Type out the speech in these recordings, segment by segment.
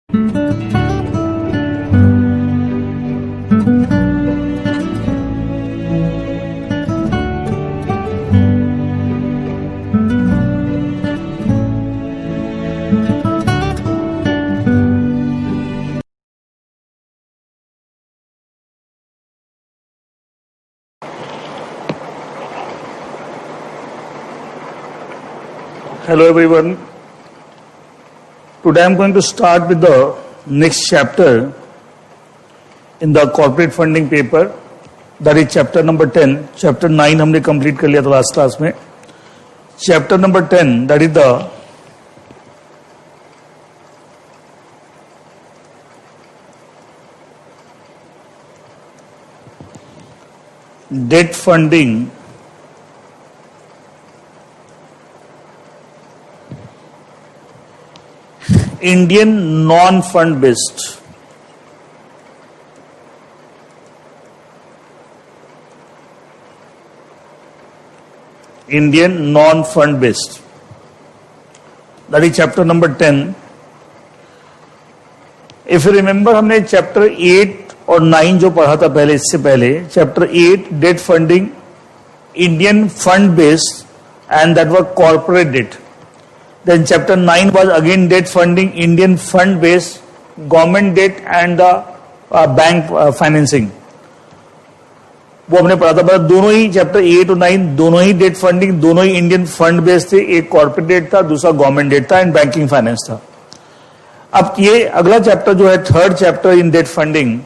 Hello everyone. Today I am going to start with the next chapter in the corporate funding paper. That is chapter number 10. Chapter 9 हमने complete कर लिया था last class में. Chapter number 10, that is the debt funding Indian non-fund based. Indian non-fund based. That is chapter number 10. If you remember, हमने chapter 8 और 9 जो पढ़ा था पहले, इससे पहले chapter 8 debt funding Indian fund based and that was corporate debt. Then chapter 9 was again debt funding Indian fund based government debt and the bank financing. वो हमने पढ़ा था, पर दोनों ही चैप्टर 8 और 9 दोनों ही डेट फंडिंग, दोनों ही इंडियन फंड बेस्ड थे. एक कॉर्पोरेट डेट था, दूसरा गवर्नमेंट डेट था एंड बैंकिंग फाइनेंस था. अब ये अगला चैप्टर जो है third chapter in debt funding,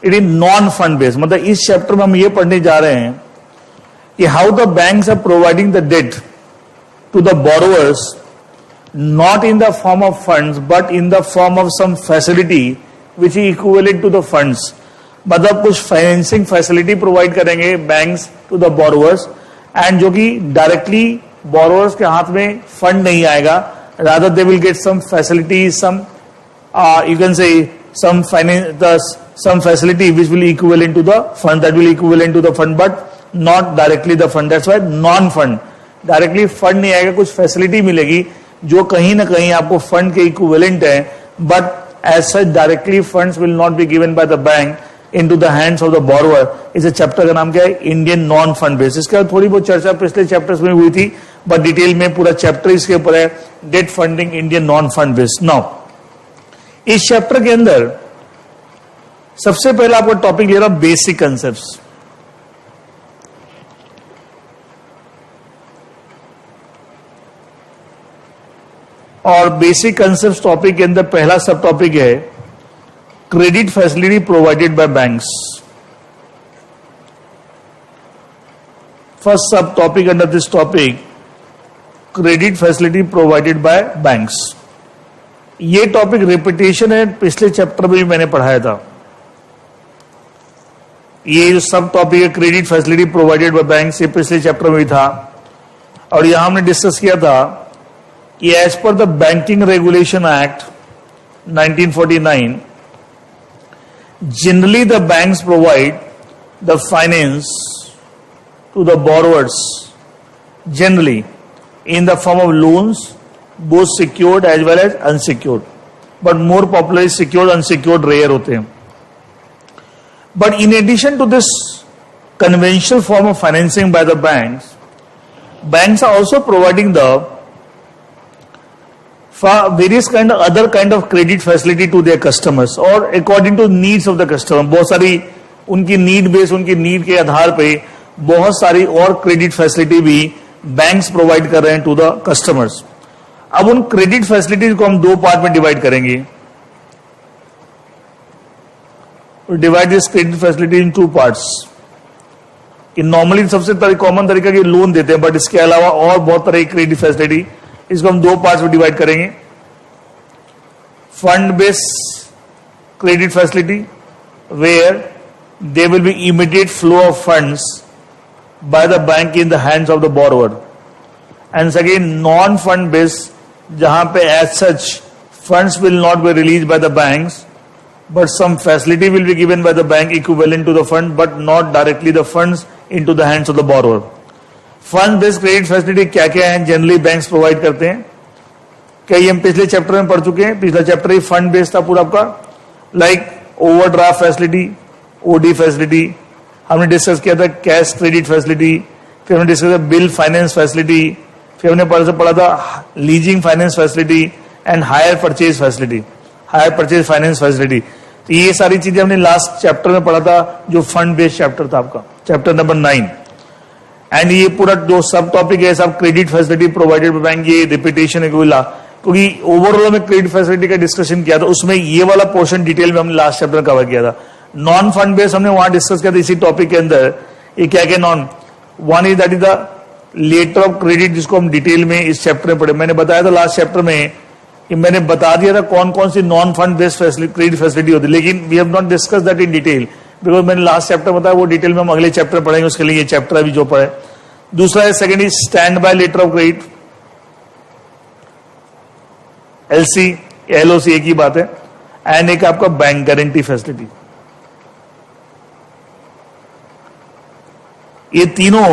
it is non fund based. मतलब इस चैप्टर में हम ये पढ़ने जा रहे हैं कि how the banks are providing the debt to the borrowers not in the form of funds but in the form of some facility which is equivalent to the funds. मतलब कुछ फाइनेंसिंग फैसिलिटी प्रोवाइड करेंगे banks to the borrowers and जो कि directly borrowers के हाथ में fund नहीं आएगा, rather they will get some facility, some you can say some finance, some facility which will equivalent to the fund, that will equivalent to the fund but not directly the fund. That's why non fund. Directly fund नहीं आएगा, कुछ facility मिलेगी जो कहीं ना कहीं आपको fund के इक्विवेलेंट है, but as such directly funds will not be given by the bank into the hands of the borrower. इस चैप्टर का नाम क्या है? Indian non fund base. इसके बाद थोड़ी बहुत चर्चा पिछले चैप्टर्स में हुई थी, बट डिटेल में पूरा चैप्टर इसके ऊपर है, debt funding Indian non fund base. Now इस चैप्टर के अंदर सबसे पहले आपको टॉपिक ले रहा हूं बेसिक कंसेप्ट्स. और बेसिक कंसेप्ट टॉपिक के अंदर पहला सब टॉपिक है credit facility provided by banks. First sub topic under this topic credit facility provided by banks. ये टॉपिक रिपीटेशन है, पिछले चैप्टर में भी मैंने पढ़ाया था. ये जो सब टॉपिक है credit facility provided by banks, ये पिछले चैप्टर में भी था. और यहां हमने डिस्कस किया था कि as per the banking regulation act 1949 generally the banks provide the finance to the borrowers generally in the form of loans, both secured as well as unsecured, but more popular secured. Unsecured rare होते हैं. But in addition to this conventional form of financing by the banks are also providing the for various kind of other kind of credit facility to their customers or according to needs of the customer. बहुत सारी उनकी need base, उनकी need के आधार पे बहुत सारी और credit facility भी बैंक्स प्रोवाइड कर रहे हैं टू द कस्टमर्स. अब उन क्रेडिट फैसिलिटीज को हम दो पार्ट में डिवाइड करेंगे. Divide this credit facility in two parts. कि नॉर्मली सबसे कॉमन तरीका की लोन देते हैं, बट इसके अलावा और बहुत तरह की क्रेडिट फैसिलिटी, इसको हम दो पार्ट्स में डिवाइड करेंगे. Fund based credit facility where they will be immediate flow of funds by the bank in the hands of the borrower. And second non fund based, जहां पे as such funds will not be release by the banks but some facility will be given by the bank equivalent to the fund but not directly the funds into the hands of the borrower. Fund based credit facility क्या क्या है generally banks provide करते हैं? कई हम पिछले chapter में पढ़ चुके हैं। पिछला चैप्टर ही फंड बेस्ड था पूरा आपका, like overdraft facility, OD facility, हमने डिस्कस किया था कैश क्रेडिट फैसिलिटी, फिर हमने डिस्कस किया बिल फाइनेंस फैसिलिटी, फिर हमने पढ़ा था leasing finance facility and hire purchase facility, hire purchase finance facility. तो ये सारी चीजें हमने लास्ट चैप्टर में पढ़ा था, जो फंड बेस्ड चैप्टर था आपका, चैप्टर नंबर 9। एंड ये पूरा जो सब टॉपिक है सब credit facility provided by bank, ये रिपीटेशन है क्योंकि ओवरऑल में क्रेडिट फैसिलिटी का डिस्कशन किया था, उसमें ये वाला पोर्शन डिटेल में हमने लास्ट चैप्टर कवर किया था। नॉन फंड बेस्ड हमने वहां डिस्कस किया था इसी टॉपिक के अंदर। ये क्या क्या non, one is that is the letter of credit, जिसको हम डिटेल में इस चैप्टर में पढ़े। मैंने बताया था लास्ट चैप्टर में कि मैंने बता दिया था कौन कौन सी non fund based credit facility होती है, लेकिन we have not discuss that in detail because मैंने लास्ट चैप्टर बताया, वो डिटेल में हम अगले चैप्टर पढ़ेंगे, उसके लिए ये चैप्टर अभी जो पढ़े। दूसरा है second is stand bye letter of credit, LC LOC एक ही बात है। एंड एक आपका बैंक गारंटी फैसिलिटी। ये तीनों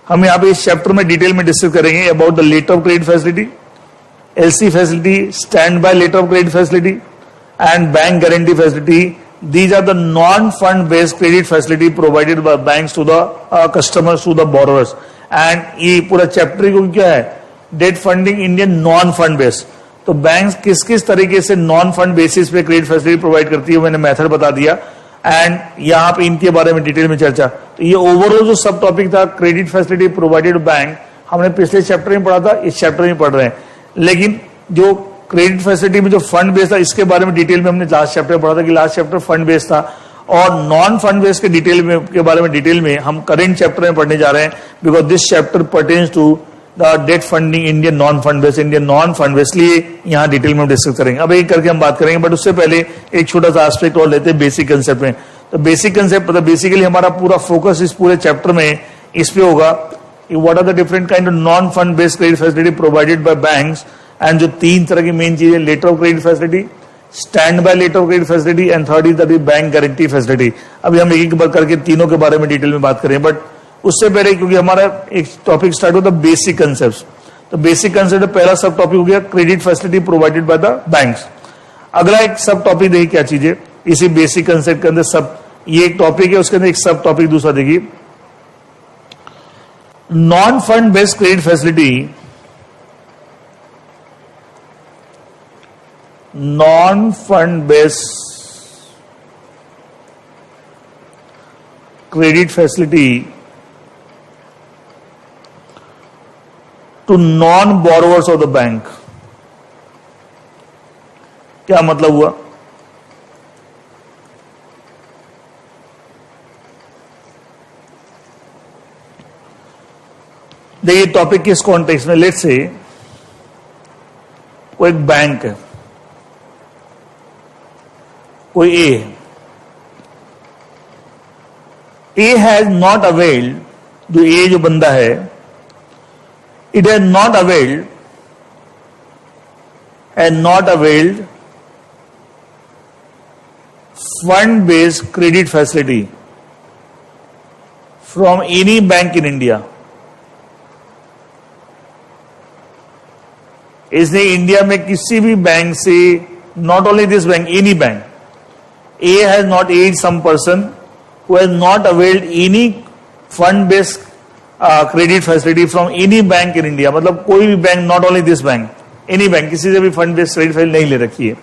हम यहां पे इस चैप्टर में डिटेल में डिस्कस करेंगे about the letter of credit facility, LC facility, stand bye letter of credit facility and bank guarantee facility. These are the non-fund based credit facility provided by banks to the customers, to the borrowers. And ये पूरा chapter को क्या है, debt funding Indian non fund based. तो banks किस किस तरीके से नॉन फंड बेसिस पे क्रेडिट फैसिलिटी प्रोवाइड करती है, मैंने मेथड बता दिया। एंड यहाँ पे इनके बारे में डिटेल में चर्चा। तो ये ओवरऑल जो सब टॉपिक था क्रेडिट फैसिलिटी प्रोवाइडेड बैंक, हमने पिछले चैप्टर में पढ़ा था, इस चैप्टर में पढ़ रहे हैं। लेकिन जो क्रेडिट फैसिलिटी में जो फंड बेस्ड था, इसके बारे में डिटेल में हमने लास्ट चैप्टर पढ़ा था कि लास्ट चैप्टर फंड बेस्ड था, और नॉन फंड बेस्ड के डिटेल में के बारे में डिटेल में हम करेंट चैप्टर में पढ़ने जा रहे हैं, because this chapter pertains to the debt funding Indian non fund based, लिए यहाँ डिटेल में हम डिस्कस करेंगे। अब एक करके हम बात करेंगे, बट उससे पहले एक छोटा सा एस्पेक्ट और लेते हैं बेसिक कंसेप्ट में। तो बेसिक कंसेप्ट मतलब बेसिकली हमारा पूरा फोकस इस पूरे चैप्टर में इस पे होगा, what are the different kind of non fund based credit facility provided by banks. And जो तीन तरह की मेन चीजें, letter of credit facility, stand bye letter of credit facility and third is that bank guarantee facility. अभी हम एक एक बार करके तीनों के बारे में डिटेल में बात करें, बट उससे पहले क्योंकि हमारा एक टॉपिक स्टार्ट होता है बेसिक कंसेप्ट, तो बेसिक कंसेप्ट पहला सब टॉपिक हो गया credit facility provided bye the banks. अगला एक सब टॉपिक देखिए क्या चीज है इसी बेसिक कंसेप्ट के अंदर, सब ये एक टॉपिक है, उसके अंदर एक सब टॉपिक दूसरा देखिए, non fund based credit facility, non-fund based credit facility to non-borrowers of the bank। क्या मतलब हुआ? देखिए टॉपिक किस कॉन्टेक्स्ट में, लेट्स से कोई एक बैंक है, कोई ए हैज नॉट अवेल्ड, जो ए जो बंदा है, it has not availed fund based credit facility from any bank in India. इसने इंडिया में किसी भी बैंक से, not only this bank, any bank, A has not aided some person who has not availed any fund-based credit facility from any bank in India। मतलब कोई भी bank, not only this bank, any bank, किसी से भी fund-based credit facility नहीं ले रखी है।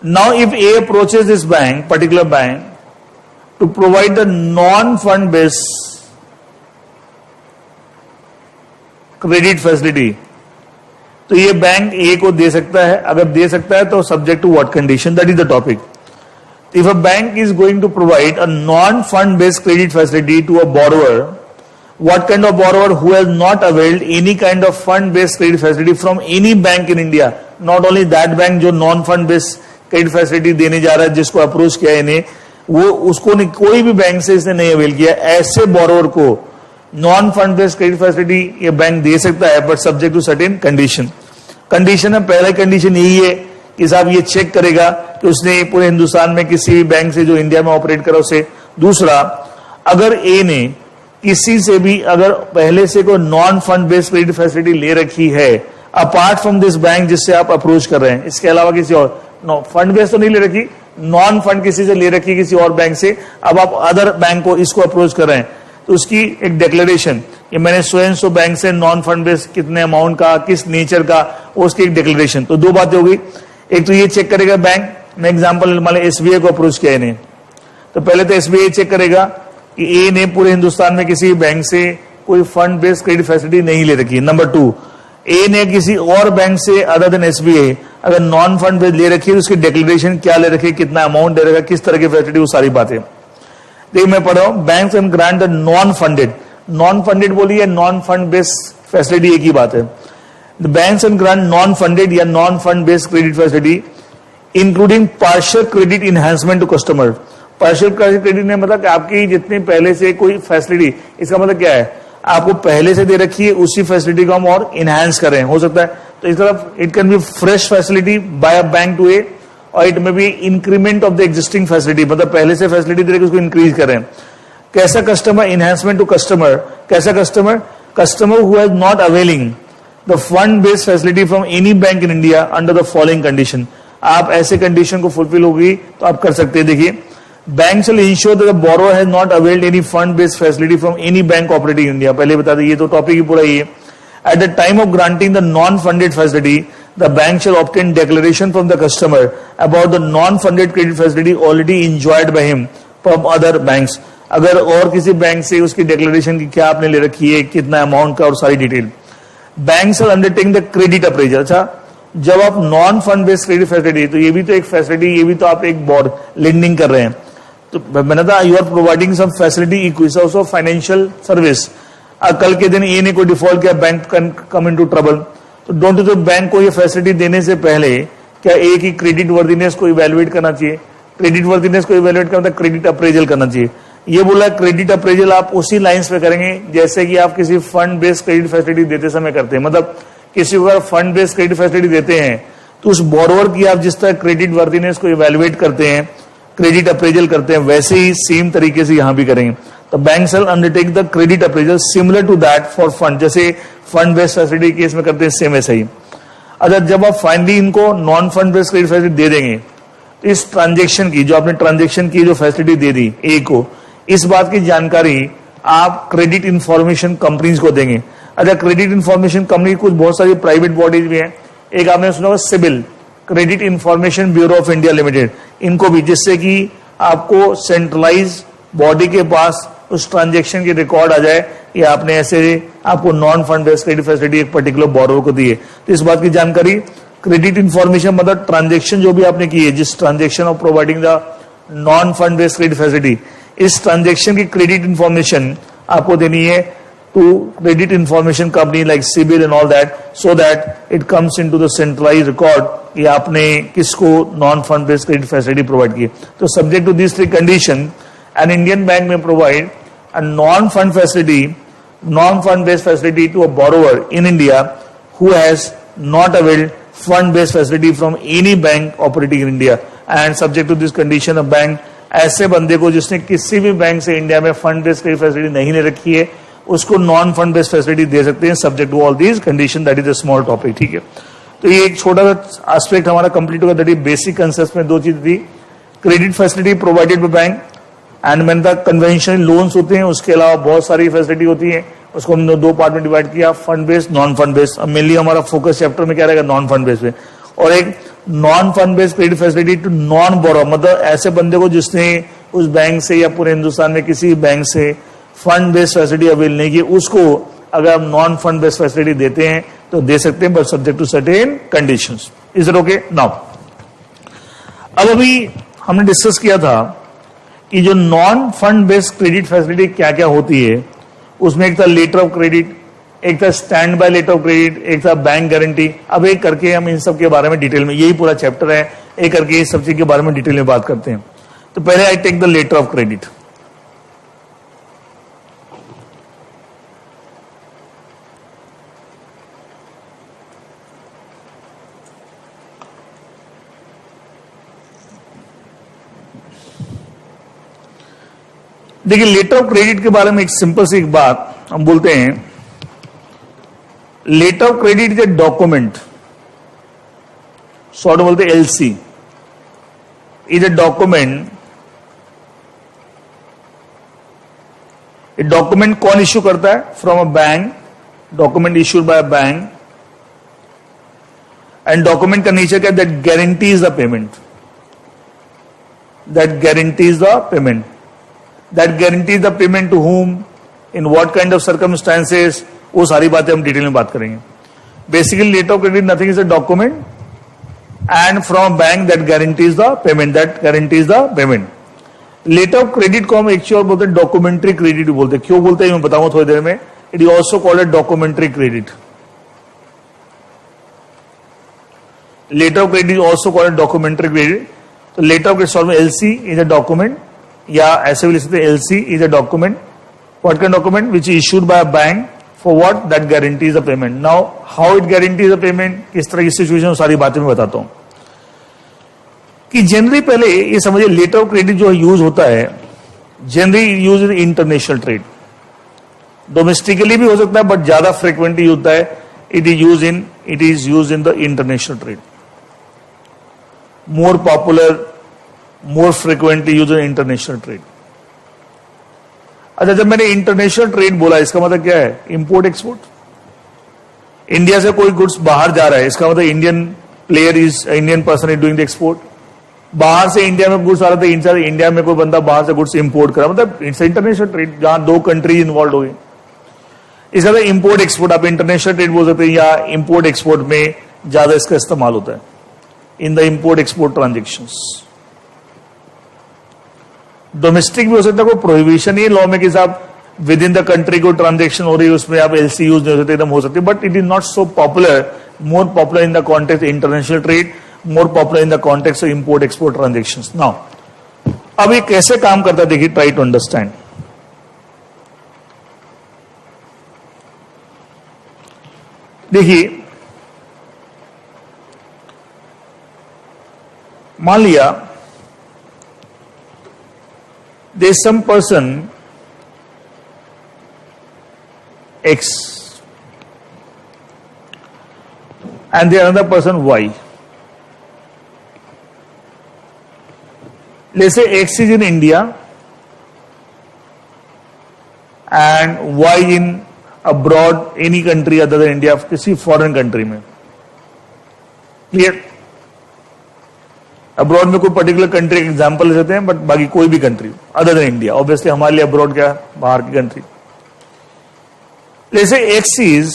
Now if A approaches this bank, particular bank, to provide the non-fund-based credit facility, तो ये बैंक A को दे सकता है, अगर दे सकता है तो subject to what condition, that is the topic। If a bank is going to provide a non-fund based credit facility to a borrower, what kind of borrower who has not availed any kind of fund based credit facility from any bank in India, not only that bank जो non-fund based credit facility देने जा रहा है, जिसको approach किया है इन्हें, वो उसको नहीं, कोई भी बैंक से इसने नहीं अवेल किया, ऐसे borrower को non fund based credit facility ये बैंक दे सकता है, but subject to certain condition. Condition है, पहला कंडीशन यही है कि साहब ये चेक करेगा कि उसने पूरे हिंदुस्तान में किसी भी बैंक से जो इंडिया में ऑपरेट करा उसे। दूसरा, अगर ए ने किसी से भी अगर पहले से कोई non fund based credit facility ले रखी है, अपार्ट फ्रॉम दिस बैंक जिससे आप अप्रोच कर रहे हैं, इसके अलावा किसी और, नो फंड बेस तो नहीं ले रखी, नॉन फंड किसी से ले रखी किसी और बैंक से, अब आप अदर बैंक को इसको अप्रोच कर रहे हैं तो उसकी एक डिक्लेरेशन, ये मैंने सो बैंक से नॉन फंड बेस कितने अमाउंट का, किस नेचर का, उसकी एक डिक्लेरेशन। तो दो बातें हो गई, एक तो ये चेक करेगा बैंक, मैं एग्जांपल मान ली एसबीआई को अप्रोच किया इन्हें, तो पहले तो एसबीआई चेक करेगा कि ए ने पूरे हिंदुस्तान में किसी बैंक से कोई फंड बेस्ड क्रेडिट फैसिलिटी नहीं ले रखी है। नंबर 2, ए ने किसी और बैंक से अदर देन एसबीआई अगर नॉन फंड बेस्ड ले रखी है तो उसकी डिक्लेरेशन क्या ले रखी है, कितना अमाउंट दे रखा, किस तरह की फैसिलिटी, वो सारी बातें। देखिए मैं पढ़ रहा हूं, banks can grant the non funded, non funded बोलिए नॉन फंड बेस्ड फैसिलिटी एक ही बात है। The banks can grant non funded या non fund based credit facility including partial credit enhancement to customer. Partial credit ने मतलब कि आपकी जितनी पहले से कोई फैसिलिटी, इसका मतलब क्या है, आपको पहले से दे रखी है उसी फैसिलिटी को हम और इनहेंस कर रहे हैं, हो सकता है। तो इस तरफ it can be fresh facility by a bank to a, और it may be increment of the existing facility, मतलब पहले से फैसिलिटी दे रखी उसको इंक्रीज कर रहे हैं। कैसा कस्टमर, इनहेंसमेंट टू कस्टमर, कैसा customer, customer who has not availing the fund based facility from any bank in India under the following condition. आप ऐसे कंडीशन को फुलफिल होगी तो आप कर सकते हैं। देखिए, bank shall ensure that the borrower has not availed any fund-based facility from any bank operating in India. पहले बता दें, ये तो टॉपिक ही पूरा ही है। At the time of granting the non-funded facility, the bank shall obtain declaration from the customer about the non-funded credit facility already enjoyed by him from other banks. अगर और किसी बैंक से उसकी डिक्लेरेशन की क्या आपने ले रखी है, कितना अमाउंट का, और सारी detail. Bank shall undertake the credit appraisal। अच्छा, जब आप non fund based credit facility, तो ये भी तो एक फैसिलिटी, ये भी तो आप एक बॉर्ड लेंडिंग कर रहे हैं, तो मैंने कहा you are providing some facility equity also financial service. कल के दिन ए ने कोई डिफॉल्ट किया, bank can come into trouble, तो डोंट यू बैंक को ये फैसिलिटी देने से पहले क्या ए की क्रेडिट वर्दीनेस को इवैल्यूएट करना चाहिए। क्रेडिट वर्दीनेस को इवैल्यूएट करना, क्रेडिट अप्रेजल करना चाहिए। ये बोला क्रेडिट अप्रेजल आप उसी लाइंस पे करेंगे जैसे कि आप किसी फंड बेस्ड क्रेडिट फैसिलिटी देते समय करते हैं। मतलब किसी को अगर फंड बेस्ड क्रेडिट फैसिलिटी देते हैं तो उस बोरोवर की आप जिस तरह क्रेडिट वर्दीनेस को इवैल्यूएट करते हैं, क्रेडिट अप्रेजल करते हैं, वैसे ही सेम तरीके से यहां भी करेंगे। तो bank shall undertake the credit appraisal similar to that for fund, जैसे फंड बेस्ड फैसिलिटी केस में करते हैं सेम ऐसा ही। अगर जब आप फाइनली इनको non fund based credit facility दे देंगे तो इस ट्रांजेक्शन की, जो आपने ट्रांजेक्शन की जो फैसिलिटी दे दी ए को, इस बात की जानकारी आप क्रेडिट इंफॉर्मेशन कंपनीज को देंगे। अच्छा, क्रेडिट इंफॉर्मेशन कंपनी कुछ बहुत सारी प्राइवेट बॉडीज भी हैं, एक आपने सुना होगा CIBIL, credit information bureau of India limited, इनको भी, जिससे कि आपको सेंट्रलाइज बॉडी के पास उस ट्रांजेक्शन की रिकॉर्ड आ जाए कि आपने ऐसे आपको non fund based credit facility एक पर्टिकुलर बोरोवर को दी है। तो इस बात की जानकारी क्रेडिट इंफॉर्मेशन मतलब ट्रांजेक्शन जो भी आपने की है, जिस transaction of providing the non fund based credit facility, इस ट्रांजेक्शन की क्रेडिट इंफॉर्मेशन आपको देनी है to credit information company like CIBIL and all that, so that it comes into the centralized record कि आपने किसको non fund based credit facility provide की। तो subject to this 3 condition, an Indian bank may provide a non fund facility, non fund based facility to a borrower in India who has not availed fund based facility from any bank operating in India. And subject to this condition, a bank ऐसे बंदे को जिसने किसी भी bank से India में fund based credit facility नहीं ले रखी है, उसको नॉन फंड बेस्ड फैसिलिटी दे सकते हैं, subject to all these condition. That is a small topic, ठीक है। तो ये एक छोटा सा एस्पेक्ट हमारा कंप्लीट होगा। दैट इज बेसिक कंसेप्ट में 2 चीज थी, credit facility provided by bank and man the conventional loans होते हैं, उसके अलावा बहुत सारी फैसिलिटी होती है, उसको हमने 2 पार्ट में डिवाइड किया, fund based, non fund based. Mainly हमारा फोकस चैप्टर में क्या रहेगा, नॉन फंड बेस्ड पे। और एक non fund based credit facility to non borrow, मतलब ऐसे बंदे को जिसने उस बैंक से या पूरे हिंदुस्तान में किसी बैंक से फंड बेस्ड फैसिलिटी अवेल नहीं की, उसको अगर आप नॉन फंड बेस्ड फैसिलिटी देते हैं तो दे सकते हैं, but subject to certain conditions. Is it okay? Now अब अभी हमने डिस्कस किया था कि जो non fund based credit facility क्या क्या होती है, उसमें एक था लेटर ऑफ क्रेडिट, एक था stand by letter of credit, एक था बैंक गारंटी। अब एक करके हम इन सब के बारे में डिटेल में, यही पूरा चैप्टर है, एक करके इस सब चीज के बारे में डिटेल में बात करते हैं। तो पहले I take the letter of credit. देखिए, लेटर ऑफ क्रेडिट के बारे में एक सिंपल सी एक बात हम बोलते हैं, letter of credit is a document, short बोलते एलसी, इज ए डॉक्यूमेंट. ये डॉक्यूमेंट कौन इश्यू करता है? From a bank, document issued by a bank. And document का नेचर क्या है? That guarantees the payment, that guarantees the payment. That guarantees the payment to whom, in what kind of circumstances, वो सारी बातें हम detail में बात करेंगे. Basically letter of credit nothing is a document and from bank that guarantees the payment, that guarantees the payment. Letter of credit को हम actual बोलते हैं डॉक्यूमेंट्री क्रेडिट बोलते हैं. क्यों बोलते हैं मैं बताऊंगा थोड़ी देर में. It is also called a documentary credit. Letter of credit also called documentary credit. तो letter of credit solve LC is a document, या ऐसे भी लिख सकते हैं LC is a document. What can document? Which is issued by a bank for what? That guarantees the payment. Now how it guarantees the payment, किस तरह की situation, सारी बातें मैं बताता हूं. कि जनरली पहले ये समझिए लेटर ऑफ क्रेडिट जो यूज होता है, generally use in international trade. Domestically भी हो सकता है बट ज्यादा फ्रिक्वेंटली होता है. It is use in the international trade. More popular, more frequently use in international trade. अच्छा, जब मैंने इंटरनेशनल ट्रेड बोला इसका मतलब क्या है? Import export. इंडिया से कोई गुड्स बाहर जा रहा है, इसका मतलब Indian person is doing the export. बाहर से इंडिया में गुड्स आ रहे थे, इंडिया में कोई बंदा बाहर से गुड्स इंपोर्ट करा, मतलब इट्स इंटरनेशनल ट्रेड जहां दो कंट्रीज इन्वॉल्व हो गई. इसका मतलब इंपोर्ट एक्सपोर्ट आप इंटरनेशनल ट्रेड बोल सकते हैं, या इंपोर्ट एक्सपोर्ट में ज्यादा इसका इस्तेमाल होता है in the import export transactions. Domestic भी हो सकता है, कोई प्रोहिबिशन नहीं है लॉ में कि साहब विद इन द कंट्री को ट्रांजेक्शन हो रही है उसमें आप एलसी यूज नहीं हो सकते, एकदम हो सकती है. But it is not so popular, more popular in the context international trade, more popular in the context of import export transactions. Now अब ये कैसे काम करता है देखिए, ट्राई टू अंडरस्टैंड. देखिए मान लिया there is some person X and there another person Y. Let's say X is in India and Y in abroad, any country other than India, किसी फॉरेन कंट्री में. क्लियर? अब्रॉड में कोई particular country example ले सकते हैं, but बाकी कोई भी country other than India. Obviously हमारे लिए अब्रॉड क्या, बाहर की कंट्री. जैसे X is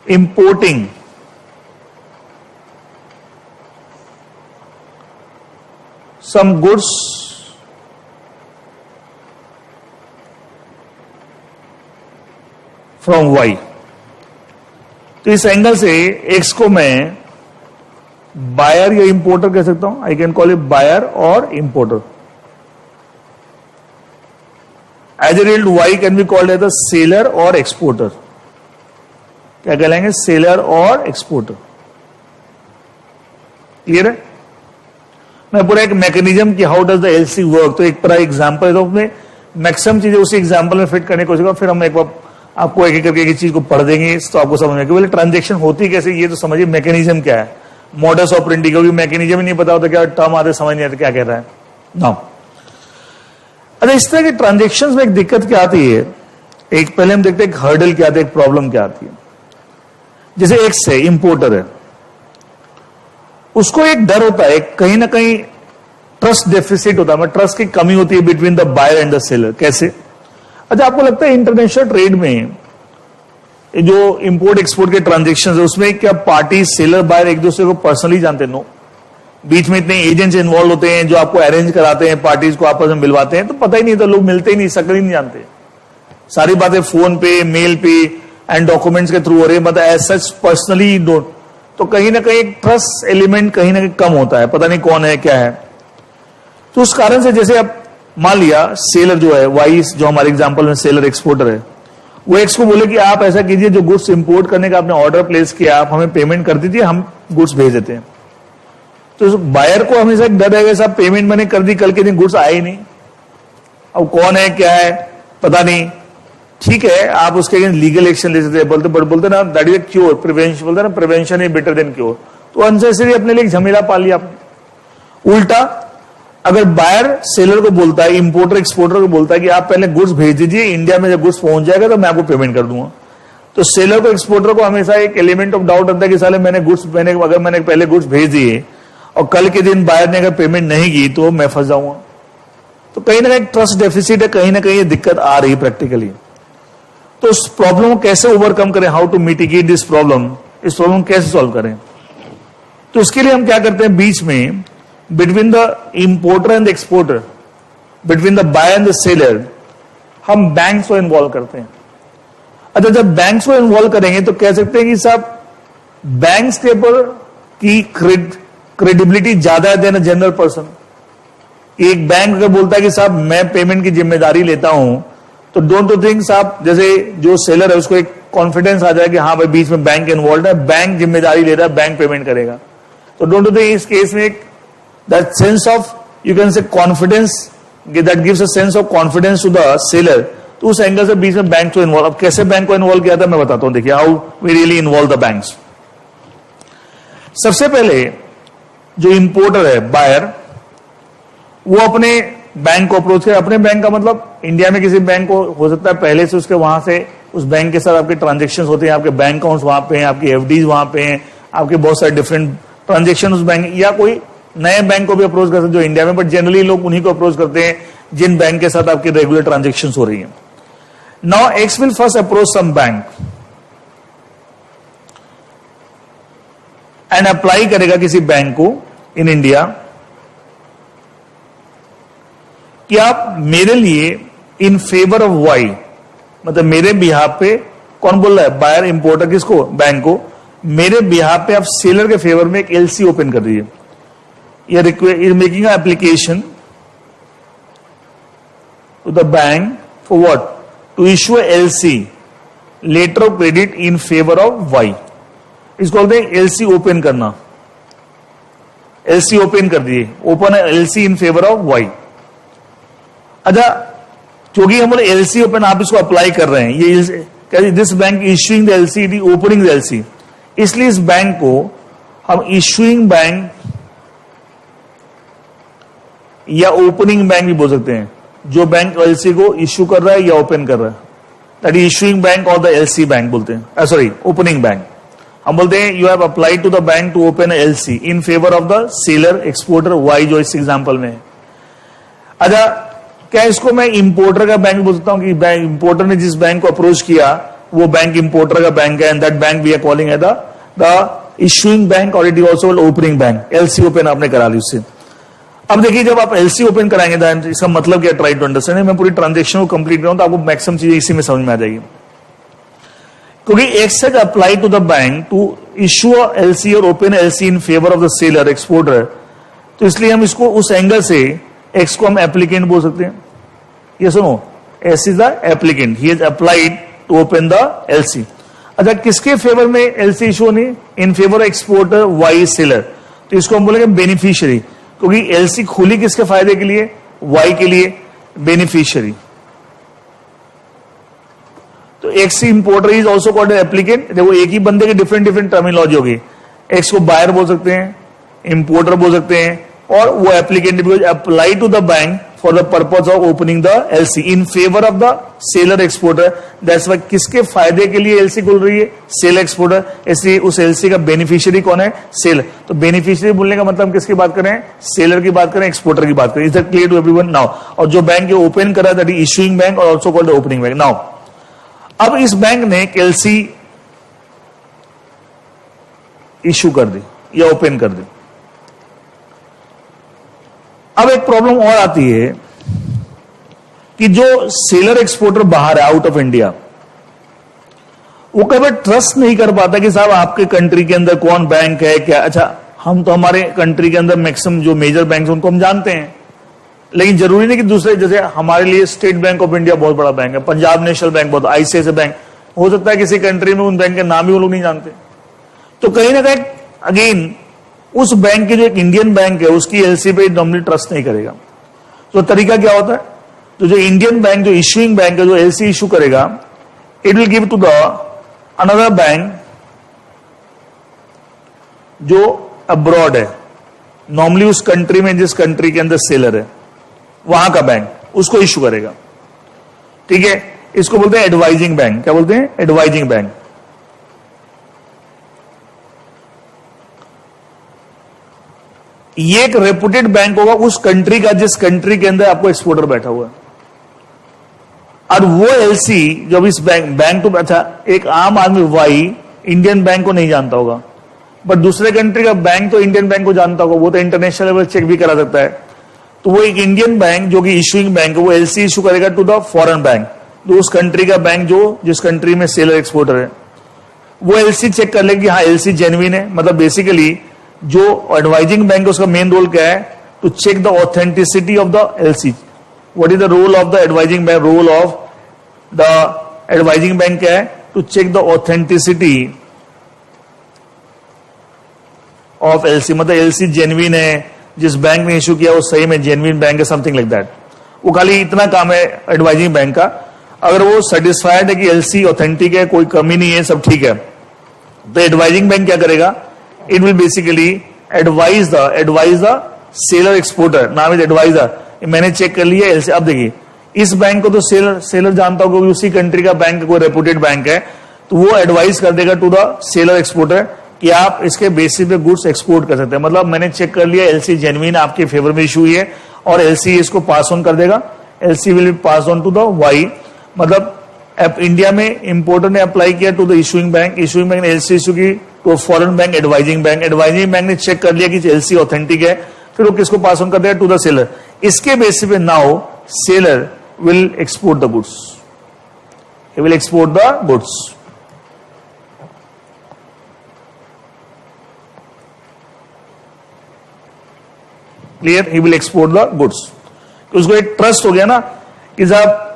importing some goods from Y. तो इस एंगल से एक्स को मैं बायर या इंपोर्टर कह सकता हूं. I can call it buyer और importer. As a result Y can be called as the seller और एक्सपोर्टर. क्या कहलाएंगे? सेलर और एक्सपोर्टर. क्लियर है? मैं पूरा एक मैकेनिज्म की how does the LC work, तो एक पूरा एग्जांपल है, उसमें मैक्सिमम चीजें उसी एग्जांपल में फिट करने की कोशिश करूंगा. फिर हम एक बार आपको एक एक करके एक चीज को पढ़ देंगे तो आपको समझ में बोले ट्रांजेक्शन होती कैसे, ये तो समझिए मैकेनिज्म क्या है. मॉडस ऑपरेंडी, क्योंकि मैकेनिज्म ही नहीं पता होता, क्या टर्म आते समझ नहीं आता क्या कह रहा है ना. अच्छा, इस तरह के ट्रांजेक्शन्स में एक दिक्कत क्या आती है, एक पहले हम देखते हैं एक हर्डल क्या आता है, एक प्रॉब्लम क्या आती है. जैसे एक्स है, इंपोर्टर है, उसको एक डर होता है, कहीं ना कहीं ट्रस्ट डेफिसिट होता है, ट्रस्ट की कमी होती है between the buyer and the seller. कैसे? अच्छा, आपको लगता है इंटरनेशनल ट्रेड में जो इंपोर्ट एक्सपोर्ट के ट्रांजेक्शन है उसमें क्या पार्टी सेलर बायर एक दूसरे को पर्सनली जानते हैं? नो. बीच में इतने एजेंट्स इन्वॉल्व होते हैं जो आपको अरेंज कराते हैं, पार्टीज को आपस में मिलवाते हैं, तो पता ही नहीं था, लोग मिलते ही नहीं, शक्ल ही नहीं जानते. सारी बातें फोन पे, मेल पे एंड डॉक्यूमेंट्स के थ्रू हो रही है, मतलब एज सच पर्सनली डोंट. तो कहीं ना कहीं ट्रस्ट एलिमेंट कहीं ना कहीं कम होता है, पता नहीं कौन है क्या है. तो उस कारण से जैसे अब मान लिया सेलर जो है वाई, जो हमारे एग्जांपल में सेलर एक्सपोर्टर है, वो एक्स को बोले कि आप ऐसा कीजिए, जो गुड्स इंपोर्ट करने का आपने ऑर्डर प्लेस किया, आप हमें पेमेंट कर दीजिए, हम गुड्स भेज देते हैं. तो बायर को हमेशा एक डर रहेगा, साहब पेमेंट मैंने कर दी, कल के दिन गुड्स आए ही नहीं, अब कौन है क्या है पता नहीं, ठीक है, आप उसके अगेंस्ट लीगल एक्शन ले सकते हैं, बोलते ना दैट इज क्योर, प्रिवेंशन, बोलते ना prevention is better than cure. तो अननेसेसरी अपने लिए एक झमेला पाल लिया आपने। उल्टा अगर बायर सेलर को बोलता है, इंपोर्टर एक्सपोर्टर को बोलता है कि आप पहले गुड्स भेज दीजिए, इंडिया में जब गुड्स पहुंच जाएगा तो मैं आपको पेमेंट कर दूंगा, तो सेलर को एक्सपोर्टर को हमेशा एक एलिमेंट ऑफ डाउट रहता है कि साले अगर मैंने पहले गुड्स भेज दिए और कल के दिन बायर ने अगर पेमेंट नहीं की तो मैं फंस जाऊंगा। तो कहीं ना कहीं ट्रस्ट डेफिसिट है, कहीं ना कहीं ये दिक्कत आ रही प्रैक्टिकली। तो उस प्रॉब्लम को कैसे ओवरकम करें, how to mitigate this problem, इस प्रॉब्लम कैसे सॉल्व करें। तो उसके लिए हम क्या करते हैं, बीच में between the importer and the exporter, between the buyer and the seller, हम बैंक्स को इन्वॉल्व करते हैं। अच्छा, जब बैंक्स को इन्वॉल्व करेंगे तो कह सकते हैं कि साहब बैंक्स के ऊपर की क्रेडिबिलिटी ज्यादा है देन अ जनरल पर्सन। एक बैंक अगर बोलता है कि साहब मैं पेमेंट की जिम्मेदारी लेता हूं, तो डोंट यू थिंक साहब, जैसे जो सेलर है उसको एक कॉन्फिडेंस आ जाए कि हाँ भाई बीच में बैंक इन्वॉल्व है, बैंक जिम्मेदारी ले रहा है, बैंक पेमेंट करेगा। तो डोंट यू थिंक इस केस में that sense of, you can say confidence, that gives a sense of confidence to the seller. तो उस एंगल से बीच में बैंक को इन्वॉल्व, अब कैसे बैंक को इन्वॉल्व किया था मैं बताता हूं, देखिए how we really involve the banks. सबसे पहले जो इंपोर्टर है, बायर, वो अपने बैंक को अप्रोच करे। अपने बैंक का मतलब इंडिया में किसी बैंक को हो सकता है पहले से उसके वहां से उस बैंक के साथ आपके ट्रांजेक्शन होते हैं, आपके बैंक अकाउंट्स वहां पे हैं, आपकी एफडीज वहां पे हैं, आपके बहुत सारे डिफरेंट ट्रांजेक्शन उस बैंक, या कोई नए बैंक को भी अप्रोच कर सकते जो इंडिया में, बट जनरली लोग उन्हीं को अप्रोच करते हैं जिन बैंक के साथ आपकी रेगुलर ट्रांजेक्शन हो रही है। Now X will first approach some bank and apply करेगा किसी बैंक को इन इंडिया कि आप मेरे लिए इन फेवर ऑफ वाई, मतलब मेरे बिहाफ पे, कौन बोल रहा है, बायर इंपोर्टर, किसको, बैंक को, मेरे बिहाफ पे आप सेलर के फेवर में एक एलसी ओपन कर दीजिए। यह is making a application to the bank for what, to issue LC, letter of credit in favour of Y. इसको बोलते हैं एलसी ओपन करना। एलसी ओपन कर दिए, open LC in favour of Y. अच्छा, क्योंकि हम बोले एलसी ओपन, आप इसको अप्लाई कर रहे हैं, ये this bank issuing the LC, opening the LC, इसलिए इस बैंक को हम इश्यूइंग बैंक या ओपनिंग बैंक भी बोल सकते हैं। जो बैंक एलसी को इश्यू कर रहा है या ओपन कर रहा है, दैट इज इश्यूइंग बैंक और द एलसी बैंक बोलते हैं, सॉरी ओपनिंग बैंक। हम बोलते हैं you have applied to the bank to open LC in favour of the seller exporter Y, जो इस एग्जांपल में है। अच्छा, क्या इसको मैं इंपोर्टर का बैंक बोल सकता हूं कि इंपोर्टर ने जिस बैंक को अप्रोच किया वो बैंक इंपोर्टर का बैंक है, and that bank we are calling है द इश्यूइंग बैंक, और it is also opening bank. LC open आपने करा ली उससे। अब देखिए, जब आप एलसी ओपन कराएंगे तो इसका मतलब क्या, ट्राई टू अंडरस्टैंड, मैं पूरी ट्रांजेक्शन को कंप्लीट करूं तो आपको मैक्सिमम चीजें इसी में समझ में आ जाएगी। क्योंकि X has applied to the bank to issue LC और open LC in favour of the seller exporter, तो इसलिए हम इसको उस एंगल से एक्स को हम एप्लीकेंट बोल सकते हैं। ये सुनो, X is the applicant, he has applied to open the LC. अच्छा, किसके फेवर में एलसी इशू होनी, in favour exporter Y seller, तो इसको हम बोलेंगे बेनिफिशियरी, क्योंकि एलसी खुली किसके फायदे के लिए, वाई के लिए, बेनिफिशियरी। तो X importer is also called applicant. देखो, एक ही बंदे की डिफरेंट डिफरेंट टर्मिनोलॉजी होगी। एक्स को बायर बोल सकते हैं, इंपोर्टर बोल सकते हैं, और वो applicant because apply to the bank for the purpose of opening the LC in favour of the seller exporter. That's why किसके फायदे के लिए एलसी खुल रही है, सेलर एक्सपोर्टर, इसलिए उस एलसी का बेनिफिशियरी कौन है, सेलर। तो बेनिफिशियरी बोलने का मतलब किसकी बात करें, सेलर की बात करें, एक्सपोर्टर की बात करें। Is that clear to everyone now? और जो बैंक ओपन करा दैट इज इश्यूइंग बैंक और also called opening bank. Now अब इस बैंक ने एक एलसी इश्यू कर दी या ओपन कर दी। अब एक प्रॉब्लम और आती है कि जो सेलर एक्सपोर्टर बाहर है, आउट ऑफ इंडिया, वो कभी ट्रस्ट नहीं कर पाता कि साहब आपके कंट्री के अंदर कौन बैंक है क्या। अच्छा, हम तो हमारे कंट्री के अंदर मैक्सिमम जो मेजर बैंक है उनको हम जानते हैं, लेकिन जरूरी नहीं कि दूसरे, जैसे हमारे लिए स्टेट बैंक ऑफ इंडिया बहुत बड़ा बैंक है, पंजाब नेशनल बैंक बहुत, आईसीआईसीआई बैंक, हो सकता है किसी कंट्री में उन बैंक के नाम ही वो लोग नहीं जानते। तो कहीं ना कहीं अगेन उस बैंक की जो एक इंडियन बैंक है उसकी एलसी पे नॉर्मली ट्रस्ट नहीं करेगा। तो तरीका क्या होता है, तो जो इंडियन बैंक, जो इश्यूइंग बैंक है, जो एलसी इश्यू करेगा, it will give to the another bank जो अब्रॉड है, नॉर्मली उस कंट्री में जिस कंट्री के अंदर सेलर है वहां का बैंक उसको इश्यू करेगा। ठीक है, इसको बोलते हैं एडवाइजिंग बैंक। क्या बोलते हैं? Advising bank. ये एक रेपुटेड बैंक होगा उस कंट्री का जिस कंट्री के अंदर आपको एक्सपोर्टर बैठा हुआ है। और वो एलसी जब इस बैंक तो अच्छा, एक आम आदमी वाई इंडियन बैंक को नहीं जानता होगा, बट दूसरे कंट्री का बैंक तो इंडियन बैंक को जानता होगा, वो तो इंटरनेशनल लेवल चेक भी करा सकता है। तो वो एक इंडियन बैंक जो कि इशूइंग बैंक है वो एलसी इशू करेगा टू द फॉरेन बैंक, तो उस कंट्री का बैंक जो जिस कंट्री में सेलर एक्सपोर्टर है वो एलसी चेक कर लेगी, हाँ एलसी जेन्युइन है। मतलब बेसिकली जो एडवाइजिंग बैंक है उसका मेन रोल क्या है? To check the authenticity of the LC. What is the role of the advising bank? Role of the advising bank क्या है? To check the authenticity of LC. मतलब LC genuine है, जिस bank ने issue किया वो सही में जेन्युइन बैंक है, समथिंग लाइक दैट। वो खाली इतना काम है एडवाइजिंग बैंक का। अगर वो सेटिस्फाइड है कि एलसी ऑथेंटिक है, कोई कमी नहीं है, सब ठीक है, तो एडवाइजिंग बैंक क्या करेगा? It will basically advise the seller exporter. नाम इज एडवाइजर। मैंने चेक कर लिया एलसी। अब देखिए इस बैंक को तो सेलर जानता होगा, उसी कंट्री का बैंक, कोई रेपुटेड बैंक है, तो वो एडवाइस कर देगा टू द सेलर एक्सपोर्टर कि आप इसके बेसिस पे गुड्स एक्सपोर्ट कर सकते हैं। मतलब मैंने चेक कर लिया एलसी जेन्युइन आपके फेवर में इशू हुई है, और एलसी इसको पास ऑन कर देगा। LC will be pass on to the Y. मतलब इंडिया में इंपोर्टर ने अप्लाई किया to the issuing bank, issuing bank ने एलसी इशू की to foreign bank advising bank, advising bank ने चेक कर लिया कि एलसी ऑथेंटिक है, फिर वो किसको पास ऑन कर देगा? To the seller. इसके बेसिस पे now seller will export the goods, he will export the goods. Clear? He will export the goods. उसको एक ट्रस्ट हो गया ना कि साहब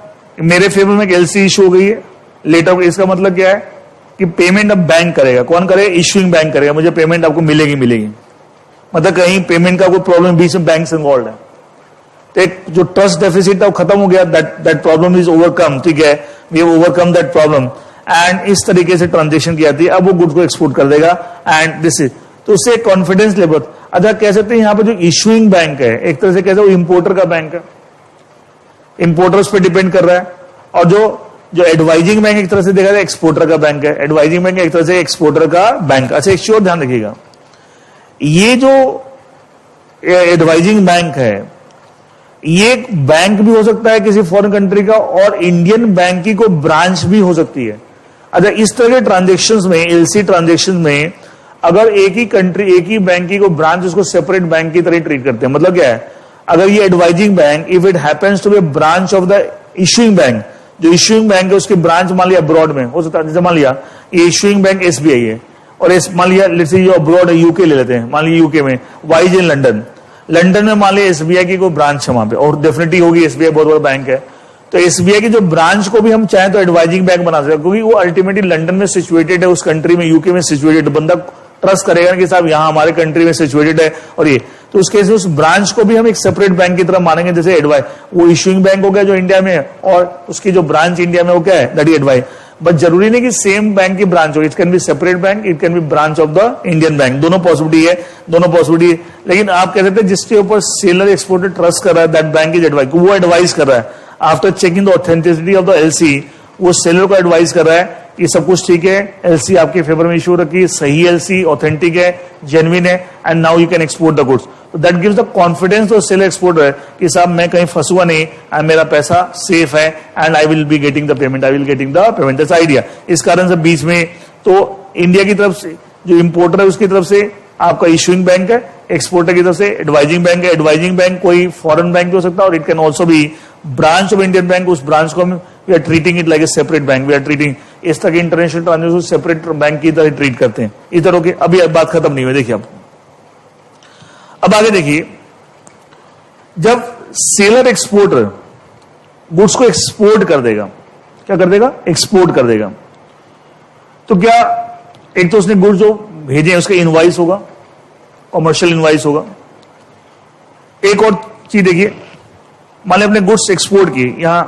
मेरे फेवर में एलसी इशू हो गई है, लेटर। इसका मतलब क्या है कि पेमेंट अब बैंक करेगा। कौन करेगा? इशूइंग बैंक करेगा। मुझे पेमेंट आपको मिलेगी। मतलब कहीं पेमेंट का कोई प्रॉब्लम बीच में बैंक से इन्वॉल्व है, तो एक जो ट्रस्ट डेफिसिट था वो खत्म हो गया। That problem is overcome. ठीक है, we have overcome that problem, and इस तरीके से ट्रांजेक्शन की जाती है। अब वो गुड्स को एक्सपोर्ट कर देगा, एंड दिस इज, तो उससे कॉन्फिडेंस लेवल। अच्छा, कह सकते हैं यहाँ पे जो इशूइंग बैंक है एक तरह से कैसे वो इंपोर्टर का बैंक है, इंपोर्टर उस पर डिपेंड कर रहा है। और जो एडवाइजिंग बैंक एक तरह से देखा जाए एक्सपोर्टर का बैंक है। एडवाइजिंग बैंक एक तरह से एक्सपोर्टर का बैंक। अच्छा, एक चीज और ध्यान रखिएगा, ये जो एडवाइजिंग बैंक है ये एक बैंक भी हो सकता है किसी फॉरेन कंट्री का, और इंडियन बैंक की कोई ब्रांच भी हो सकती है। अच्छा, इस तरह के ट्रांजेक्शन्स में, एलसी ट्रांजेक्शन में, अगर एक ही कंट्री एक ही बैंक की कोई ब्रांच उसको सेपरेट बैंक की तरह ट्रीट करते हैं। मतलब क्या है? अगर ये advising bank, if it happens to be branch of the issuing bank, जो इशूइंग बैंक है उसकी ब्रांच मान लिया अब्रॉड में हो सकता है। जैसे मान लिया ये इशूइंग बैंक एसबीआई है, और मान लिया जो अब्रॉड है यूके ले लेते हैं, मान लिया यूके में वाइज इन लंदन में मान लिया एसबीआई की कोई ब्रांच है वहां पे, और डेफिनेटली होगी, एसबीआई बहुत बड़ा बैंक है। तो एसबीआई की जो ब्रांच को भी हम चाहें तो एडवाइजिंग बैंक बना सकते हैं, क्योंकि वो अल्टीमेटली लंदन में सिचुएटेड है, उस कंट्री में, यूके में सिचुएटेड। बंदा ट्रस्ट करेगा कि साहब यहाँ हमारे कंट्री में सिचुएटेड है, और ये तो उस केस में उस ब्रांच को भी हम एक सेपरेट बैंक की तरह मानेंगे। जैसे एडवाइस, वो इशूइंग बैंक हो गया जो इंडिया में है, और उसकी जो ब्रांच इंडिया में वो क्या है? That is advice. बट जरूरी नहीं कि सेम बैंक की ब्रांच हो, it can B separate bank, it can B branch of the Indian bank. दोनों पॉसिबिलिटी है, दोनों पॉसिबिलिटी। लेकिन आप कह सकते हैं जिसके ऊपर सेलर एक्सपोर्टर ट्रस्ट कर रहा है, दैट बैंक इज एडवाइस, वो एडवाइस कर रहा है after checking the authenticity of the LC. वो सेलर को एडवाइस कर रहा है कि सब कुछ ठीक है, एलसी आपके फेवर में इशू रखी, सही एलसी, ऑथेंटिक है, जेन्युइन है, and now you can export the goods. तो that gives the confidence to seller exporter कि साहब मैं कहीं फंसुआ नहीं, एंड मेरा पैसा सेफ है, and I will be getting the payment, I will getting the payment. That's idea. इस कारण से बीच में तो इंडिया की तरफ से जो इंपोर्टर है उसकी तरफ से आपका इशूइंग बैंक है, एक्सपोर्टर की तरफ से एडवाइजिंग बैंक है। एडवाइजिंग बैंक कोई फॉरेन बैंक भी हो सकता है, और it can also be branch of Indian bank. उस ब्रांच को हम we are treating it like a separate bank, we are treating इस तरह के इंटरनेशनल ट्रांजेक्शन सेपरेट बैंक की तरह ट्रीट करते हैं। इधर ओके, अभी बात खत्म नहीं हुई। देखिए अब आगे देखिए, जब सेलर एक्सपोर्टर गुड्स को एक्सपोर्ट कर देगा, क्या कर देगा? एक्सपोर्ट कर देगा। तो क्या एक तो उसने गुड्स जो भेजे उसका इनवाइस होगा, कॉमर्शियल इनवाइस होगा। एक और चीज देखिए, मान लीजिए अपने गुड्स एक्सपोर्ट किए, यहां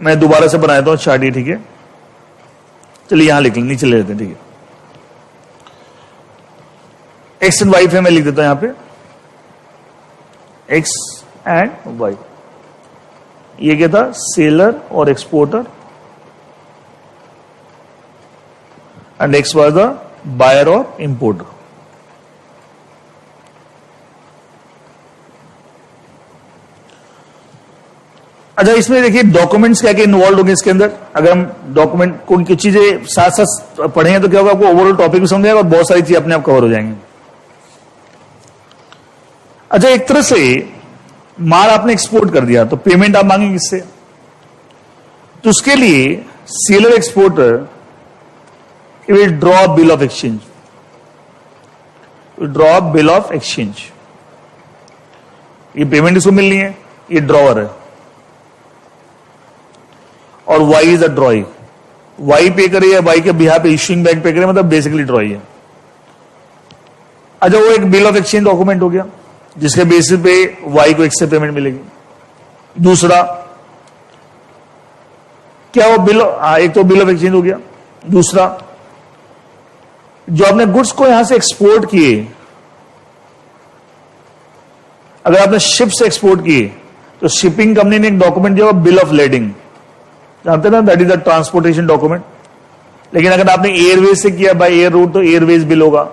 मैं दोबारा से बनाया था चार्ट, ठीक है, चलिए यहां लिख लें, नीचे ले लेते हैं, ठीक है। एक्स एंड वाई पे मैं लिख देता हूं यहां पे, एक्स एंड वाई। ये क्या था, सेलर और exporter, and X was the buyer और इंपोर्टर। अच्छा, इसमें देखिए डॉक्यूमेंट्स क्या क्या इन्वॉल्व होंगे इसके अंदर। अगर हम डॉक्यूमेंट को कुछ चीजें साथ साथ पढ़ेंगे तो क्या होगा, आपको ओवरऑल टॉपिक भी समझ आएगा और बहुत सारी चीजें अपने आप कवर हो जाएंगी। अच्छा, एक तरह से माल आपने एक्सपोर्ट कर दिया तो पेमेंट आप मांगेंगे किससे, तो उसके लिए seller exporter will draw bill of exchange, draw bill of exchange. ये पेमेंट इसको मिलनी है, ये ड्रॉवर है, और Y is a drawee. Y पे करे या वाई के बिहार पे इश्यूइंग बैंक पे करे, मतलब बेसिकली ड्रॉई है। अच्छा, वो एक बिल ऑफ एक्सचेंज डॉक्यूमेंट हो गया जिसके बेसिस पे वाई को एक्स से पेमेंट मिलेगी। दूसरा क्या, वो बिल, एक तो बिल ऑफ एक्सचेंज हो गया। दूसरा, जो आपने गुड्स को यहां से एक्सपोर्ट किए, अगर आपने शिप से एक्सपोर्ट किए तो शिपिंग कंपनी ने एक डॉक्यूमेंट दिया, बिल ऑफ लेडिंग, जानते ना, that is the transportation document. लेकिन अगर आपने एयरवेज से किया, बाय एयर रूट, तो एयरवेज बिल होगा।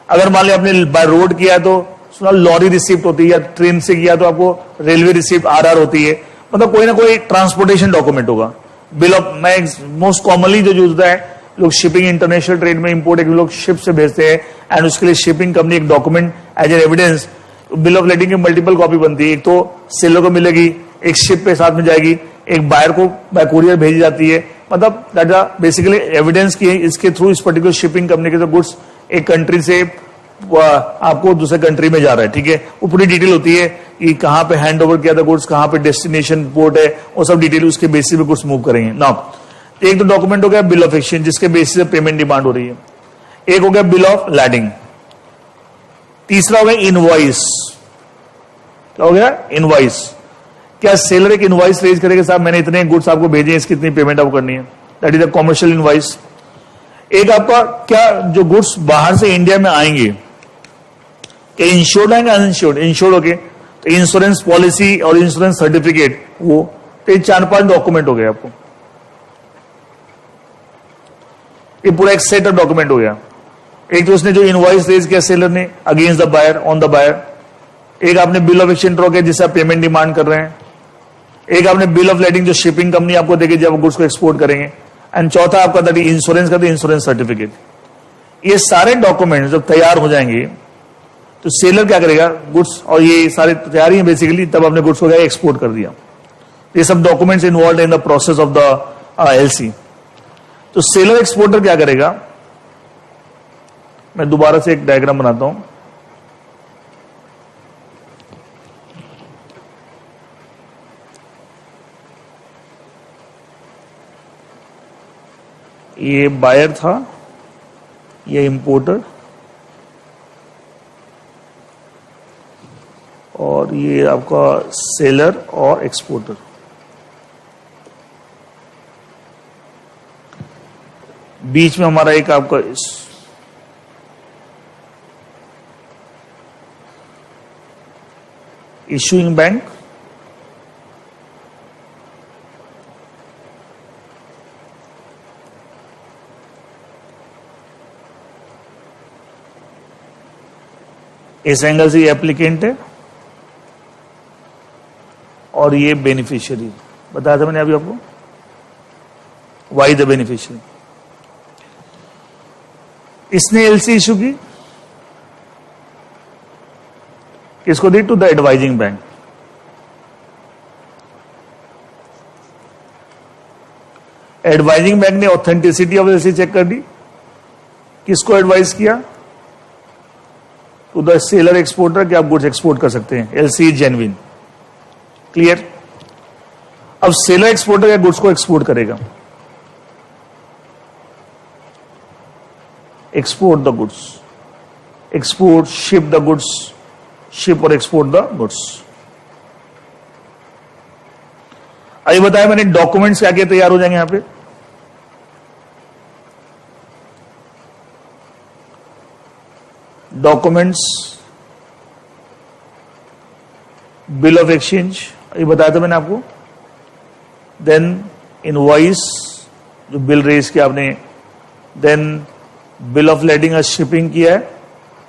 अगर मान लिया आपने बाय रोड किया तो लॉरी रिसिप्ट होती है, या ट्रेन से किया तो आपको रेलवे रिसिप्ट आरआर होती है, मतलब कोई ना कोई ट्रांसपोर्टेशन डॉक्यूमेंट होगा। बिल ऑफ, मैं मोस्ट कॉमनली जो यूज होता है, लोग शिपिंग इंटरनेशनल ट्रेड में इंपोर्ट एक लोग शिप से भेजते हैं, एंड उसके लिए शिपिंग कंपनी एक document as an evidence, bill of lading की मल्टीपल कॉपी बनती है। एक तो सेलर को मिलेगी, एक शिप पे साथ में जाएगी, एक बायर को बाय कुरियर भेजी जाती है, मतलब दैट बेसिकली एविडेंस की इसके थ्रू इस पर्टिकुलर शिपिंग कंपनी के जो गुड्स एक कंट्री से आपको दूसरे कंट्री में जा रहा है, ठीक है, वो पूरी डिटेल होती है कि कहां पे हैंड ओवर किया था गुड्स, कहां पे डेस्टिनेशन पोर्ट है, वो सब डिटेल उसके बेसिस पे गुड्स मूव करेंगे ना। एक तो डॉक्यूमेंट हो गया बिल ऑफ एक्सचेंज जिसके बेसिस पे पेमेंट डिमांड हो रही है। एक हो गया बिल ऑफ लैडिंग। तीसरा हो गया इनवॉइस। क्या हो गया, इनवॉइस। क्या सेलर एक इनवॉइस रेज करेगा, साहब मैंने इतने गुड्स आपको भेजे हैं, इसकी इतनी पेमेंट आपको करनी है, that is a commercial invoice. एक आपका क्या, जो गुड्स बाहर से इंडिया में आएंगे, क्या इंश्योर्ड आएंगे अनइंश्योर्ड, इंश्योर्ड हो गए तो इंश्योरेंस पॉलिसी और इंश्योरेंस सर्टिफिकेट, वो तो 4-5 डॉक्यूमेंट हो गए आपको। ये पूरा एक सेट ऑफ डॉक्यूमेंट हो गया। एक तो उसने जो इनवॉइस रेज किया सेलर ने against the buyer, on the buyer. एक आपने बिल ऑफ एक्सचेंज ड्रॉ किया जिससे आप पेमेंट डिमांड कर रहे हैं। एक आपने बिल ऑफ लेडिंग जो शिपिंग कंपनी आपको देगी जब गुड्स को एक्सपोर्ट करेंगे। एंड चौथा आपका दैट इंश्योरेंस का, तो इंश्योरेंस सर्टिफिकेट। ये सारे डॉक्यूमेंट जब तैयार हो जाएंगे तो सेलर क्या करेगा, गुड्स और ये सारे तैयार ही है बेसिकली, तब आपने गुड्स को एक्सपोर्ट कर दिया। ये सब documents involve in the process of the LC. तो सेलर एक्सपोर्टर क्या करेगा, मैं दोबारा से एक डायग्राम बनाता हूं। ये बायर था, ये इंपोर्टर, और ये आपका सेलर और एक्सपोर्टर। बीच में हमारा एक आपका इशूइंग बैंक, इस एंगल से ये एप्लीकेंट है और ये बेनिफिशियरी। बताया था मैंने अभी आपको, वाई द बेनिफिशियरी। इसने एलसी इशू की, किसको दी, to the advising bank. Advising bank ने ऑथेंटिसिटी ऑफ एलसी चेक कर दी। किसको एडवाइज किया, टू द सेलर एक्सपोर्टर कि आप गुड्स एक्सपोर्ट कर सकते हैं, एलसी इज जेन्युइन। क्लियर। अब सेलर एक्सपोर्टर या गुड्स को एक्सपोर्ट करेगा, export the goods, export, ship the goods, ship और एक्सपोर्ट द गुड्स। अभी बताया मैंने डॉक्यूमेंट्स क्या क्या तैयार हो जाएंगे यहां पे, डॉक्यूमेंट्स, बिल ऑफ एक्सचेंज, ये बताया था मैंने आपको, देन इनवॉइस जो बिल रेज किया आपने, देन बिल ऑफ लेडिंग और शिपिंग किया है,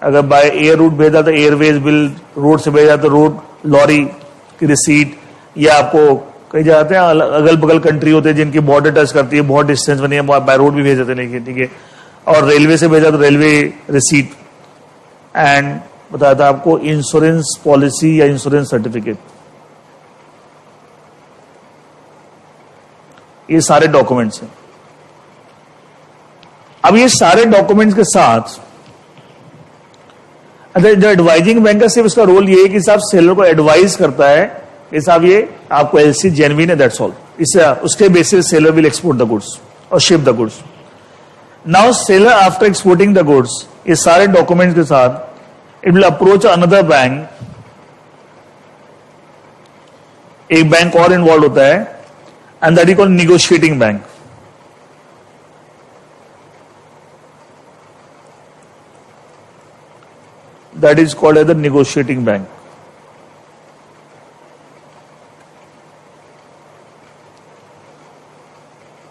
अगर बाय एयर रूट भेजा तो एयरवेज बिल, रोड से भेजा तो रोड लॉरी की रिसीट, या आपको कई जाते हैं अगल बगल कंट्री होते हैं जिनकी बॉर्डर टच करती है, बहुत डिस्टेंस बनी है, बाय रोड भी भेज देते हैं, ठीक है, और रेलवे से भेजा तो रेलवे रिसीट, एंड बताया था आपको इंश्योरेंस पॉलिसी या इंश्योरेंस सर्टिफिकेट, ये सारे डॉक्यूमेंट्स हैं। अब ये सारे डॉक्यूमेंट्स के साथ जो एडवाइजिंग बैंक का सिर्फ इसका रोल ये है कि साहब सेलर को एडवाइज करता है कि साहब ये आपको एलसी जेन्युइन है, दैट्स ऑल। इससे उसके basis seller will export the goods और ship the goods. Now seller after exporting the goods, ये सारे डॉक्यूमेंट्स के साथ it will approach another bank, एक बैंक और इन्वॉल्व होता है, and that is called negotiating bank. That is called as the negotiating bank.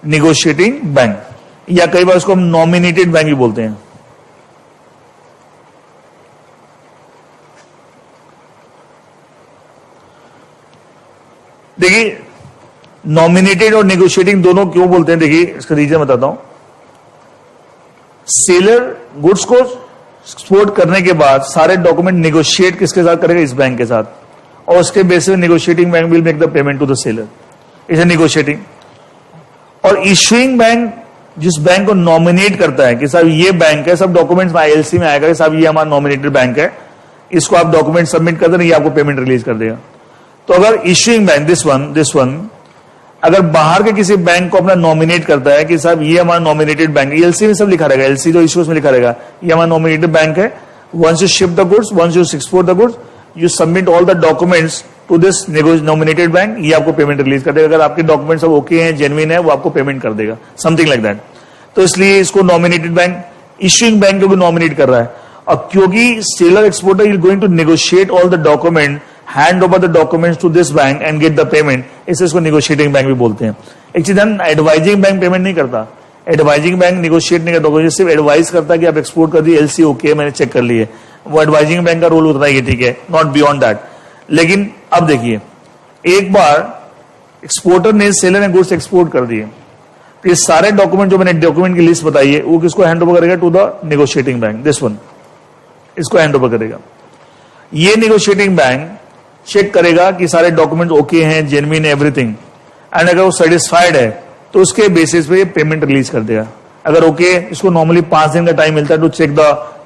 Negotiating bank, या कई बार उसको हम नॉमिनेटेड बैंक भी बोलते हैं। देखिए नॉमिनेटेड और नेगोशिएटिंग दोनों क्यों बोलते हैं, देखिए इसका रीजन बताता हूं। सेलर गुड्स को एक्सपोर्ट करने के बाद सारे डॉक्यूमेंट नेगोशिएट किसके साथ करेगा, इस बैंक के साथ, और उसके बेसिस पे negotiating bank will make the payment to the seller, इसे नेगोशिएटिंग। और इशूइंग बैंक जिस बैंक को नॉमिनेट करता है कि साहब ये बैंक है, सब डॉक्यूमेंट्स में आईएलसी में आएगा कि साहब ये हमारा नॉमिनेटेड बैंक है, इसको आप डॉक्यूमेंट सबमिट कर देना, ये आपको पेमेंट रिलीज कर देगा। तो अगर इशूइंग बैंक दिस वन अगर बाहर के किसी बैंक को अपना नॉमिनेट करता है कि साहब ये हमारा नॉमिनेटेड बैंक है, एलसी में सब लिखा रहेगा, एलसी जो इश्यूज में लिखा रहेगा ये हमारा नॉमिनेटेड बैंक है, once you ship the goods, once you export the goods, you submit all the documents to this nominated bank, ये आपको पेमेंट रिलीज कर देगा। अगर आपके डॉक्यूमेंट्स सब ओके हैं, जेन्युइन है, वो आपको पेमेंट कर देगा, समथिंग लाइक दैट। तो इसलिए इसको नॉमिनेटेड बैंक, इश्यूइंग बैंक को भी नॉमिनेट कर रहा है। और क्योंकि seller exporter is going to negotiate all the document, hand over the documents to this bank and get the payment, इसे इसको नेगोशिएटिंग बैंक भी बोलते हैं। एक चीज एडवाइजिंग बैंक पेमेंट नहीं करता, एडवाइजिंग बैंक नेगोशिएट नहीं करता, सिर्फ एडवाइस करता है कि आप एक्सपोर्ट कर दिए, एलसी ओके मैंने चेक कर लिए, वो एडवाइजिंग बैंक का रोल होता है, ठीक है, नॉट बियॉन्ड दैट। लेकिन अब देखिए एक बार एक्सपोर्टर ने, सेलर ने गुड्स एक्सपोर्ट कर दिए, तो ये सारे डॉक्यूमेंट जो मैंने डॉक्यूमेंट की लिस्ट बताई है वो किसको हैंड ओवर करेगा, to the negotiating bank, this one, इसको हैंड ओवर करेगा। ये नेगोशिएटिंग बैंक चेक करेगा कि सारे डॉक्यूमेंट ओके हैं, जेन्युइन है, एवरीथिंग, एंड अगर वो सेटिस्फाइड है तो उसके बेसिस पे पेमेंट रिलीज कर देगा। अगर ओके, इसको नॉर्मली 5 दिन का टाइम मिलता है to check the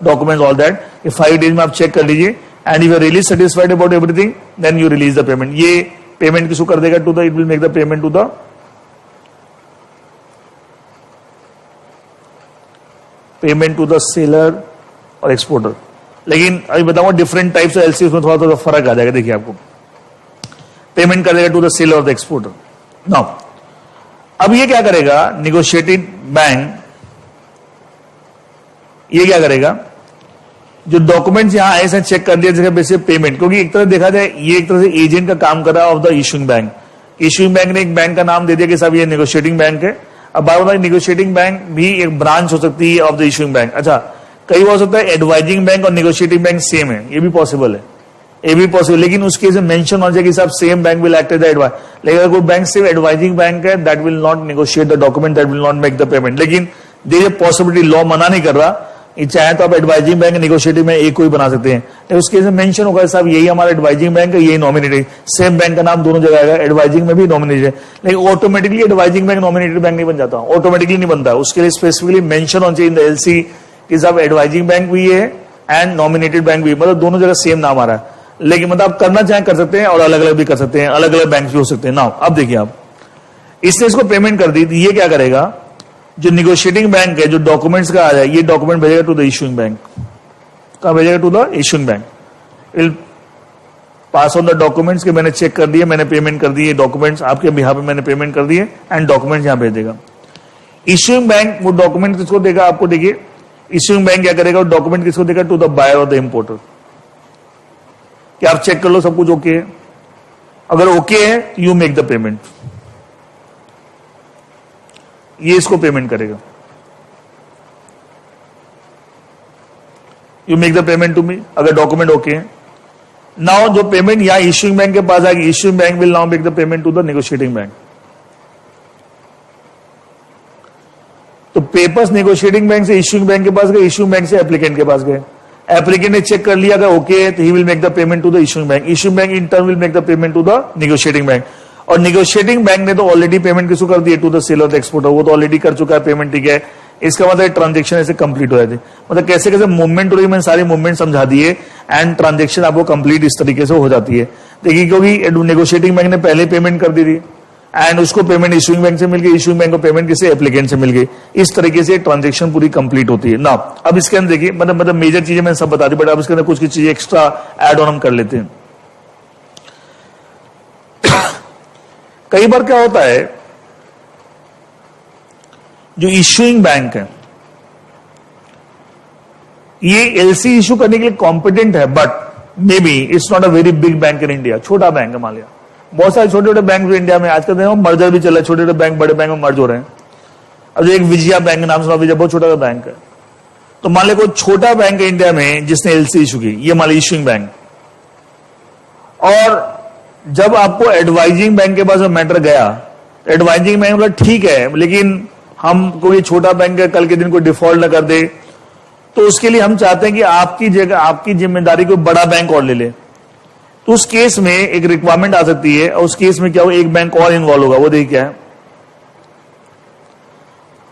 documents all that, 5 days में आप चेक कर लीजिए, and if you are really satisfied about everything then you release the payment. ये पेमेंट किसको कर देगा, to the, it will make the payment to the seller और एक्सपोर्टर। लेकिन अभी बताऊंगा डिफरेंट टाइप्स ऑफ एलसी, उसमें थोड़ा थोड़ा फर्क आ जाएगा। देखिए आपको पेमेंट करेगा टू द सेलर और द एक्सपोर्टर। नाउ अब ये क्या करेगा, नेगोशिएटेड बैंक ये क्या करेगा, जो डॉक्यूमेंट्स यहां आए हैं चेक कर दिया जगह बेसिस पेमेंट, क्योंकि एक तरह देखा जाए ये एक तरह से एजेंट का काम कर रहा है of the issuing bank. Issuing bank ने एक बैंक का नाम दे दिया कि साहब ये नेगोशिएटिंग बैंक है। अब बार बार नेगोशिएटिंग बैंक भी एक ब्रांच हो सकती है ऑफ द इशूइंग बैंक। अच्छा, कई बार हो सकता है एडवाइजिंग बैंक और नेगोशिएटिंग बैंक सेम है, ये भी पॉसिबल है, ये भी पॉसिबल, लेकिन उसके केस में मेंशन हो जाए कि साहब same bank will act as the advise. लेकिन अगर कोई बैंक सिर्फ एडवाइजिंग बैंक है, that will not negotiate the document, that will not make the payment. लेकिन देयर इज पॉसिबिलिटी, लॉ मना नहीं कर रहा, ये चाहे तो आप एडवाइजिंग बैंक नेगोशिएटिंग में एक कोई बना सकते हैं, लेकिन उसके केस में मेंशन होगा साहब यही हमारा एडवाइजिंग बैंक है, यही नॉमिनेटेड, सेम बैंक का नाम दोनों जगह आएगा, एडवाइजिंग में भी नॉमिनेटेड है। लेकिन automatically advising bank nominated bank नहीं बन जाता, ऑटोमेटिकली नहीं बनता, उसके लिए स्पेसिफिकली मेंशन होना चाहिए इन द एलसी कि साहब एडवाइजिंग बैंक भी है एंड नॉमिनेटेड बैंक भी, मतलब दोनों जगह सेम नाम आ रहा है। लेकिन मतलब आप करना चाहें कर सकते हैं और अलग अलग भी कर सकते हैं, अलग अलग बैंक भी हो सकते हैं। नाउ अब देखिए आप, इसने इसको पेमेंट कर दी, ये क्या करेगा, जो नेगोशिएटिंग बैंक है, जो डॉक्यूमेंट्स का आ जाए, ये डॉक्यूमेंट भेजेगा टू द इशूइंग बैंक। कहां भेजेगा, to the issuing bank. Will pass on the documents के मैंने चेक कर दिए, मैंने पेमेंट कर दिए, डॉक्यूमेंट्स आपके बिहाफ पे मैंने पेमेंट कर दिए, एंड डॉक्यूमेंट्स यहां भेज देगा। इशूइंग बैंक वो डॉक्यूमेंट किसको देगा, आपको देखिए इश्यूइंग बैंक क्या करेगा, डॉक्यूमेंट किसको देगा, टू द बायर और द इंपोर्टर, कि आप चेक कर लो सब कुछ ओके है, अगर ओके है यू मेक द पेमेंट, ये इसको पेमेंट करेगा, you make the payment to me, अगर डॉक्यूमेंट ओके है। नाउ जो पेमेंट यहां इश्यूइंग बैंक के पास आएगी, issuing bank will now make the payment to the negotiating bank. तो पेपर्स नेगोशिएटिंग बैंक से इश्यूइंग बैंक के पास गए, इश्यूइंग बैंक से एप्लीकेंट के पास गए, एप्लीकेंट ने चेक कर लिया, अगर ओके है तो he will make the payment to the issuing bank, issuing bank in turn will make the payment to the negotiating bank, और नेगोशिएटिंग बैंक ने तो ऑलरेडी पेमेंट किसको कर दी है, to the seller the exporter, वो तो ऑलरेडी कर चुका है पेमेंट, ठीक है। इसका मतलब ट्रांजेक्शन ऐसे कंप्लीट हो जाती है, मतलब कैसे कैसे मूवमेंट हो रही है, मैंने सारी मूवमेंट समझा दी है, एंड ट्रांजेक्शन आपको कंप्लीट इस तरीके से हो जाती है। देखिए क्योंकि नेगोशिएटिंग बैंक ने पहले पेमेंट कर दी थी, एंड उसको पेमेंट इश्यूइंग बैंक से मिल गई, इश्यूइंग बैंक को पेमेंट किसे, एप्लीकेंट से मिल गई, इस तरीके से ट्रांजेक्शन पूरी कंप्लीट होती है ना। अब इसके अंदर देखिए मतलब मेजर चीजें मैंने सब बता दी, बट अब इसके अंदर कुछ कुछ चीजें एक्स्ट्रा एड ऑन हम कर लेते हैं। कई बार क्या होता है, जो इश्यूइंग बैंक है ये एलसी इशू करने के लिए कॉम्पिटेंट है, but may be it's not a very big bank in India, छोटा बैंक है मान लिया, बहुत सारे छोटे छोटे बैंक इंडिया में आजकल देखो मर्जर भी चल रहा है, छोटे छोटे बैंक बड़े बैंक में मर्ज हो रहे हैं। अब जो एक विजया बैंक नाम सुना, विजया बहुत छोटा बैंक है, तो मान लो कोई छोटा बैंक है इंडिया में जिसने एलसी इशू की, ये मान लो इश्यूइंग बैंक, और जब आपको एडवाइजिंग बैंक के पास मैटर गया, एडवाइजिंग बैंक बोला ठीक है लेकिन हमको ये छोटा बैंक है, कल के दिन कोई डिफॉल्ट ना कर दे, तो उसके लिए हम चाहते हैं कि आपकी जगह आपकी जिम्मेदारी को बड़ा बैंक और ले ले, तो उस केस में एक रिक्वायरमेंट आ सकती है, और उस केस में क्या हो, एक बैंक और इन्वॉल्व होगा, वो देखिए क्या है,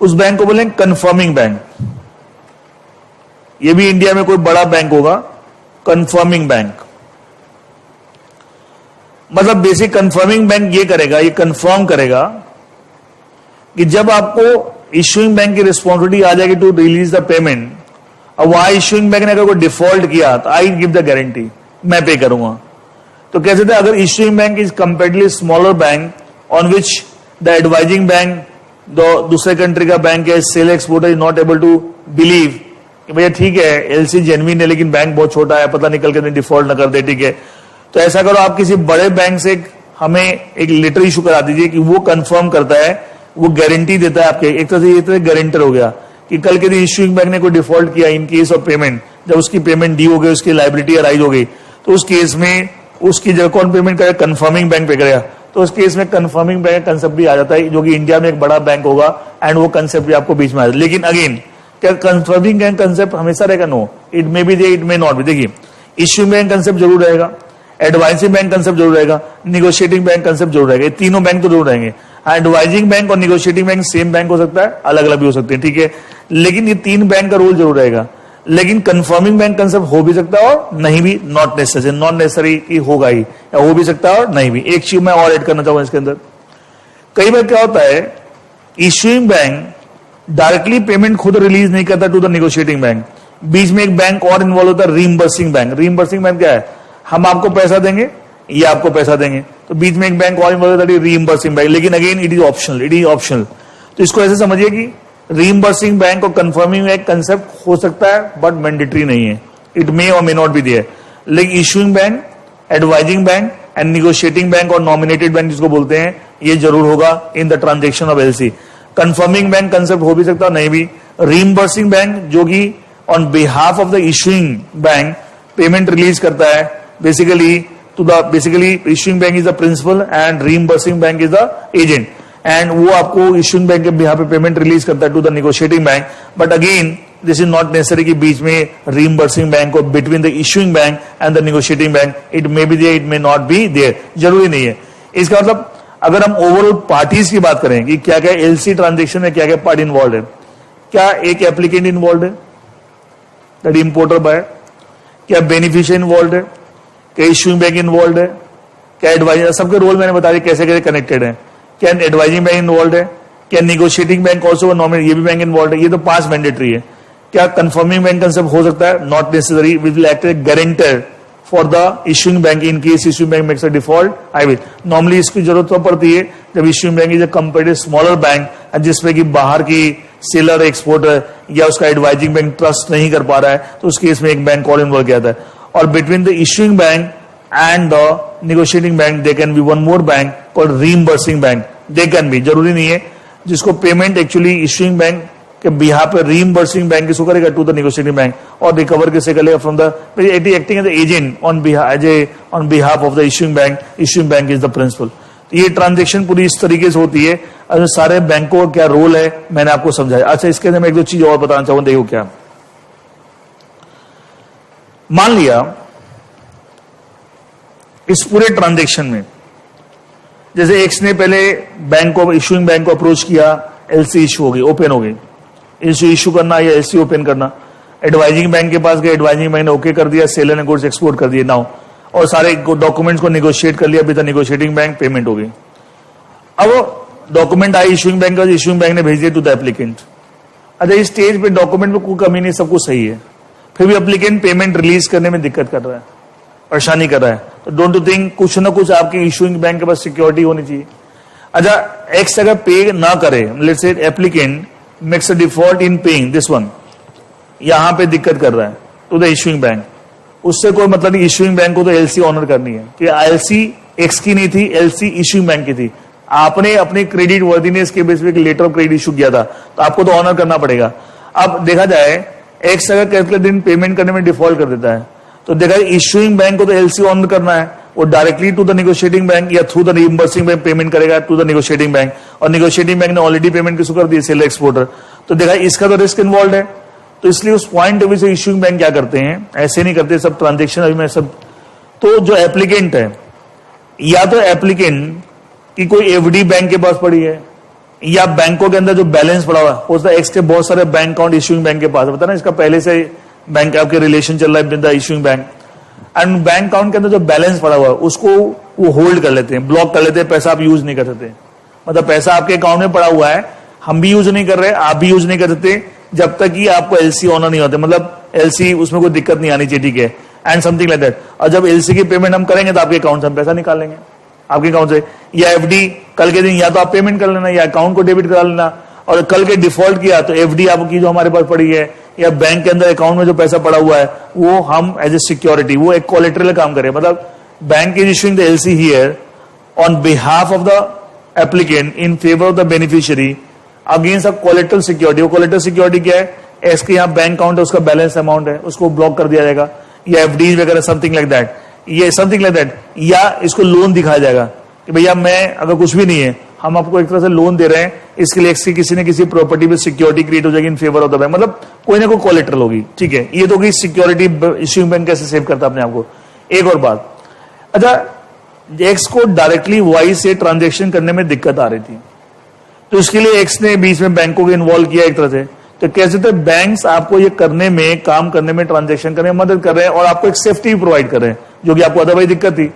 उस बैंक को बोले कंफर्मिंग बैंक। ये भी इंडिया में कोई बड़ा बैंक होगा, कंफर्मिंग बैंक, मतलब बेसिक कंफर्मिंग बैंक ये करेगा, ये कंफर्म करेगा कि जब आपको इश्यूइंग बैंक की रिस्पॉन्सिबिलिटी आ जाएगी टू रिलीज द पेमेंट, और वहां इश्यूइंग बैंक ने अगर कोई डिफॉल्ट किया तो आई गिव द गारंटी, मैं पे करूंगा। तो कैसे थे, अगर issuing bank is comparatively smaller bank on which the advising bank दूसरे कंट्री का बैंक है, sale exporter is not able to believe कि भैया ठीक है एलसी जेन्युइन है लेकिन बैंक बहुत छोटा है, पता निकल के डिफॉल्ट न कर दे, ठीक है। तो ऐसा करो, आप किसी बड़े बैंक से हमें एक लेटर इशू करा दीजिए कि वो कंफर्म करता है, वो गारंटी देता है आपके, एक तरह से ये तरह गारंटर हो गया कि कल के दिन इश्यूइंग बैंक ने कोई डिफॉल्ट किया इन केस ऑफ पेमेंट, जब उसकी पेमेंट ड्यू हो गई, उसकी लायबिलिटी अराइज हो गई, तो उस केस में उसकी जगह कौन पेमेंट करेगा, कंफर्मिंग बैंक पे करेगा। तो उस केस में कंफर्मिंग बैंक का कंसेप्ट भी आ जाता है, जो कि इंडिया में एक बड़ा बैंक होगा, एंड वो कंसेप्ट भी आपको बीच में आ जाता है। लेकिन अगेन क्या कंफर्मिंग बैंक कंसेप्ट हमेशा रहेगा, no, it may be there, it may not be. देखिए इश्यूइंग बैंक कंसेप्ट जरूर रहेगा, एडवाइजिंग बैंक कंसेप्ट जरूर रहेगा, नेगोशिएटिंग बैंक कंसेप्ट जरूर रहेगा, ये तीनों बैंक तो जरूर रहेंगे। एडवाइजिंग बैंक और नेगोशिएटिंग बैंक सेम बैंक हो सकता है, अलग अलग भी हो सकते हैं, ठीक है, लेकिन ये तीन बैंक का रोल जरूर रहेगा। लेकिन कंफर्मिंग बैंक कंसेप्ट हो भी सकता है और नहीं भी, नॉट नेसेसरी, नॉन नेसेसरी की होगा ही, या हो भी सकता है और नहीं भी। एक चीज मैं और ऐड करना चाहूंगा इसके अंदर, कई बार क्या होता है, इश्यूइंग बैंक डायरेक्टली पेमेंट खुद रिलीज नहीं करता टू द नेगोशिएटिंग बैंक, बीच में एक बैंक और इन्वॉल्व होता है, रीइंबर्सिंग बैंक। रीइंबर्सिंग बैंक क्या है, हम आपको पैसा देंगे या आपको पैसा देंगे, तो बीच में एक बैंक और इन्वॉल्व होता है, रीइंबर्सिंग बैंक। लेकिन again it is optional, it is optional. तो इसको ऐसे समझिए कि रीइंबर्सिंग बैंक और कंफर्मिंग बैंक कंसेप्ट हो सकता है बट मैंडेटरी नहीं है, इट मे और मे नॉट बी देयर। लेकिन issuing bank, advising bank and negotiating bank और नॉमिनेटेड बैंक जिसको बोलते हैं, ये जरूर होगा in the transaction of LC. Confirming bank concept हो भी सकता है, नहीं भी। रीइंबर्सिंग बैंक जो कि on behalf of the issuing bank payment release करता है, basically issuing bank is the principal and reimbursing bank is the agent, and वो आपको इश्यूइंग बैंक के बिहाफ पे पेमेंट रिलीज करता है to the negotiating bank. But again this is not necessary कि बीच में रीइंबर्सिंग बैंक और between the issuing bank and the negotiating bank, it may be there, it may not be there, जरूरी नहीं है। इसका मतलब अगर हम ओवरऑल पार्टीज की बात करें कि क्या क्या एलसी ट्रांजेक्शन में क्या क्या पार्टी इन्वॉल्व है, क्या एक एप्लीकेंट इन्वॉल्व है, दैट इंपोर्टर बायर, क्या बेनिफिशियरी इन्वॉल्व है, क्या इश्यूइंग बैंक इन्वॉल्व है, क्या एडवाइजर, सबके रोल मैंने बता दिया कैसे कैसे कनेक्टेड है। क्या एडवाइजिंग बैंक इन्वॉल्व है, क्या नेगोशिएटिंग बैंक ऑल्सो नॉमिनेट, ये भी बैंक इन्वॉल्व है, ये तो 5 मैंडेटरी है। क्या कंफर्मिंग बैंक कंसेप्ट हो सकता है, not necessary, we will act as guarantor for the issuing bank in case issuing bank makes a default, I will. Normally इसकी जरूरत तो पड़ती है जब issuing bank is a comparative smaller bank, जिसपे कि बाहर की सेलर एक्सपोर्टर या उसका एडवाइजिंग बैंक ट्रस्ट नहीं कर पा रहा है, तो उस केस में एक बैंक और इन्वॉल्व किया था। और between the issuing bank and the negotiating bank they can be one more bank called reimbursing bank. They can be, जरूरी नहीं है, जिसको पेमेंट एक्चुअली इश्यूइंग बैंक के बिहाफ पे रीइंबर्सिंग बैंक किसको करेगा, टू द नेगोशिएटिंग बैंक, और recover किसे करेगा from the acting as agent on behalf of the issuing bank. Issuing bank is the principal. ये ट्रांजेक्शन पूरी इस तरीके से होती है। अब सारे बैंकों का क्या रोल है मैंने आपको समझाया। अच्छा, इसके अंदर मैं एक दो चीज और बताना चाहूंगा, देखो क्या। मान लिया इस पूरे ट्रांजेक्शन में जैसे एक्स ने पहले बैंक को, इश्यूइंग बैंक को अप्रोच किया, एलसी इश्यू हो गई, ओपन हो गई, इश्यू करना या एलसी ओपन करना, एडवाइजिंग बैंक के पास गए, एडवाइजिंग बैंक ने ओके कर दिया, सेलर ने गुड्स एक्सपोर्ट कर दिए नाउ, और सारे डॉक्यूमेंट्स को नेगोशिएट कर लिया with the negotiating bank, payment हो गई। अब डॉक्यूमेंट आई इश्यूइंग बैंक का, इश्यूइंग बैंक ने भेज दिया टू द एप्लीकेंट। अच्छा, इस स्टेज पे डॉक्यूमेंट में कोई कमी नहीं, सब कुछ सही है, फिर भी एप्लीकेंट पेमेंट रिलीज करने में दिक्कत कर रहा है, परेशानी कर रहा है, तो डोंट यू थिंक कुछ ना कुछ आपके इश्यूइंग बैंक के पास सिक्योरिटी होनी चाहिए। अच्छा, एक्स अगर पे ना करे, let's say applicant makes a default in paying this one, यहां पे दिक्कत कर रहा है टू द इश्यूइंग बैंक, उससे कोई मतलब नहीं, इश्यूइंग बैंक को तो एलसी ऑनर करनी है कि एलसी एक्स की नहीं थी, एलसी इश्यूइंग बैंक की थी। आपने अपनी क्रेडिट वर्दीनेस के बेस पे लेटर ऑफ क्रेडिट इशू किया था, तो आपको तो ऑनर करना पड़ेगा। अब देखा जाए एक्स अगर कैलकुलेट दिन पेमेंट करने में डिफॉल्ट कर देता है, तो देखा इश्यूइंग बैंक को तो एलसी ऑनर करना है, वो directly to the negotiating bank या through the reimbursing bank payment करेगा टू द नेगोशिएटिंग बैंक, और नेगोशिएटिंग बैंक ने ऑलरेडी पेमेंट किसको कर दी, सेलर एक्सपोर्टर, तो देखा इसका तो रिस्क इन्वॉल्व है। तो इसलिए उस पॉइंट ऑफ व्यू से इश्यूइंग बैंक क्या करते हैं, ऐसे नहीं करते सब ट्रांजेक्शन अभी मैं सब। तो जो एप्लीकेंट है, या तो एप्लीकेंट की कोई एफडी बैंक के पास पड़ी है, या बैंकों के अंदर जो बैलेंस पड़ा हुआ है, उसका एक्स के बहुत सारे बैंक अकाउंट इश्यूइंग बैंक के पास है, ना इसका पहले से बैंक आपके रिलेशन चल रहा है with the issuing bank, and bank account के अंदर जो बैलेंस पड़ा हुआ है उसको वो होल्ड कर लेते हैं, ब्लॉक कर लेते हैं, पैसा आप यूज नहीं कर सकते। मतलब पैसा आपके अकाउंट में पड़ा हुआ है, हम भी यूज नहीं कर रहे, आप भी यूज नहीं कर सकते, जब तक कि आपको एलसी ऑनर नहीं होते, मतलब एलसी उसमें कोई दिक्कत नहीं आनी चाहिए, ठीक है, एंड समथिंग लाइक दैट। और जब एलसी की पेमेंट हम करेंगे तो आपके अकाउंट से हम पैसा निकाल लेंगे, आपके अकाउंट से, या एफडी कल के दिन या तो आप पेमेंट कर लेना या अकाउंट को डेबिट करा लेना, और कल के डिफॉल्ट किया तो एफडी आपकी जो हमारे पास पड़ी है या बैंक के अंदर अकाउंट में जो पैसा पड़ा हुआ है वो हम एज ए सिक्योरिटी, वो एक कोलेटरल काम करें, मतलब bank is issuing the LC here on behalf of the applicant in favour of the beneficiary against a collateral security. वो कोलेटरल सिक्योरिटी क्या है, इसके यहाँ बैंक अकाउंट है, उसका बैलेंस अमाउंट है, उसको ब्लॉक कर दिया जाएगा, या एफडी वगैरह समथिंग लाइक दैट, ये समथिंग लाइक दैट, या इसको लोन दिखाया जाएगा कि भैया मैं अगर कुछ भी नहीं है, हम आपको एक तरह से लोन दे रहे हैं, इसके लिए किसी न किसी प्रॉपर्टी पे सिक्योरिटी क्रिएट हो जाएगी इन फेवर ऑफ द बैंक, मतलब कोई ना कोई कोलेटरल होगी, ठीक है। ये तो होगी सिक्योरिटी, इश्यूइंग बैंक कैसे सेव करता है अपने आपको। एक और बात, अच्छा, एक्स को डायरेक्टली वाई से ट्रांजेक्शन करने में दिक्कत आ रही थी, तो उसके लिए एक्स ने बीच में बैंकों को इन्वॉल्व किया एक तरह से, तो कैसे थे बैंक्स आपको ये करने में, काम करने में, ट्रांजेक्शन करने में मदद कर रहे हैं, और आपको एक सेफ्टी प्रोवाइड कर रहे हैं जो कि आपको अदरवाइज दिक्कत थी,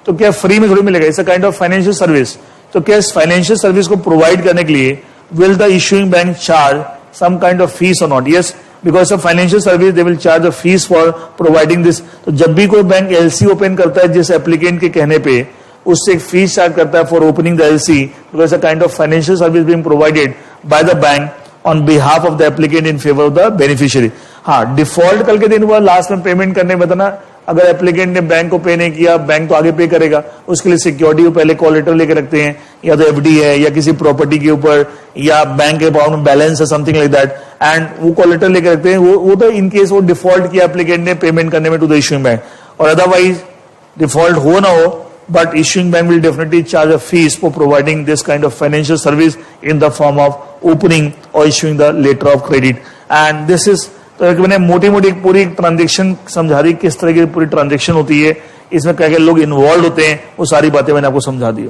तो क्या फ्री में थोड़ी मिलेगा, it's a kind of financial service. तो क्या इस फाइनेंशियल सर्विस को प्रोवाइड करने के लिए will the issuing bank charge some kind of fees और not? Yes, because of financial service they will charge a fee for providing this. तो जब भी कोई बैंक एलसी ओपन करता है जिस एप्लीकेंट के कहने पे, उससे एक फीस चार्ज करता है for opening the LC, because a kind of financial service being provided by the bank on behalf of the applicant in favour of the beneficiary. हाँ, डिफॉल्ट कल के दिन हुआ, लास्ट में पेमेंट करने में बताना, अगर एप्लीकेंट ने बैंक को पे नहीं किया, बैंक तो आगे पे करेगा, उसके लिए सिक्योरिटी को पहले कोलेटरल लेके रखते हैं, या तो एफडी है या किसी प्रॉपर्टी के ऊपर, या बैंक के अकाउंट में बैलेंस है, समथिंग लाइक दैट, एंड वो कोलेटरल लेके रखते हैं। वो तो इन केस वो डिफॉल्ट किया एप्लीकेंट ने पेमेंट करने में टू द इश्यूइंग बैंक, और अदरवाइज डिफॉल्ट हो ना हो, but issuing bank will definitely charge a fees for providing this kind of financial service in the form of opening or issuing the letter of credit. And this is, तो मैंने मोटी मोटी पूरी transaction समझा दी, किस तरह की पूरी ट्रांजेक्शन होती है, इसमें क्या क्या लोग इन्वॉल्व होते हैं, वो सारी बातें मैंने आपको समझा दी।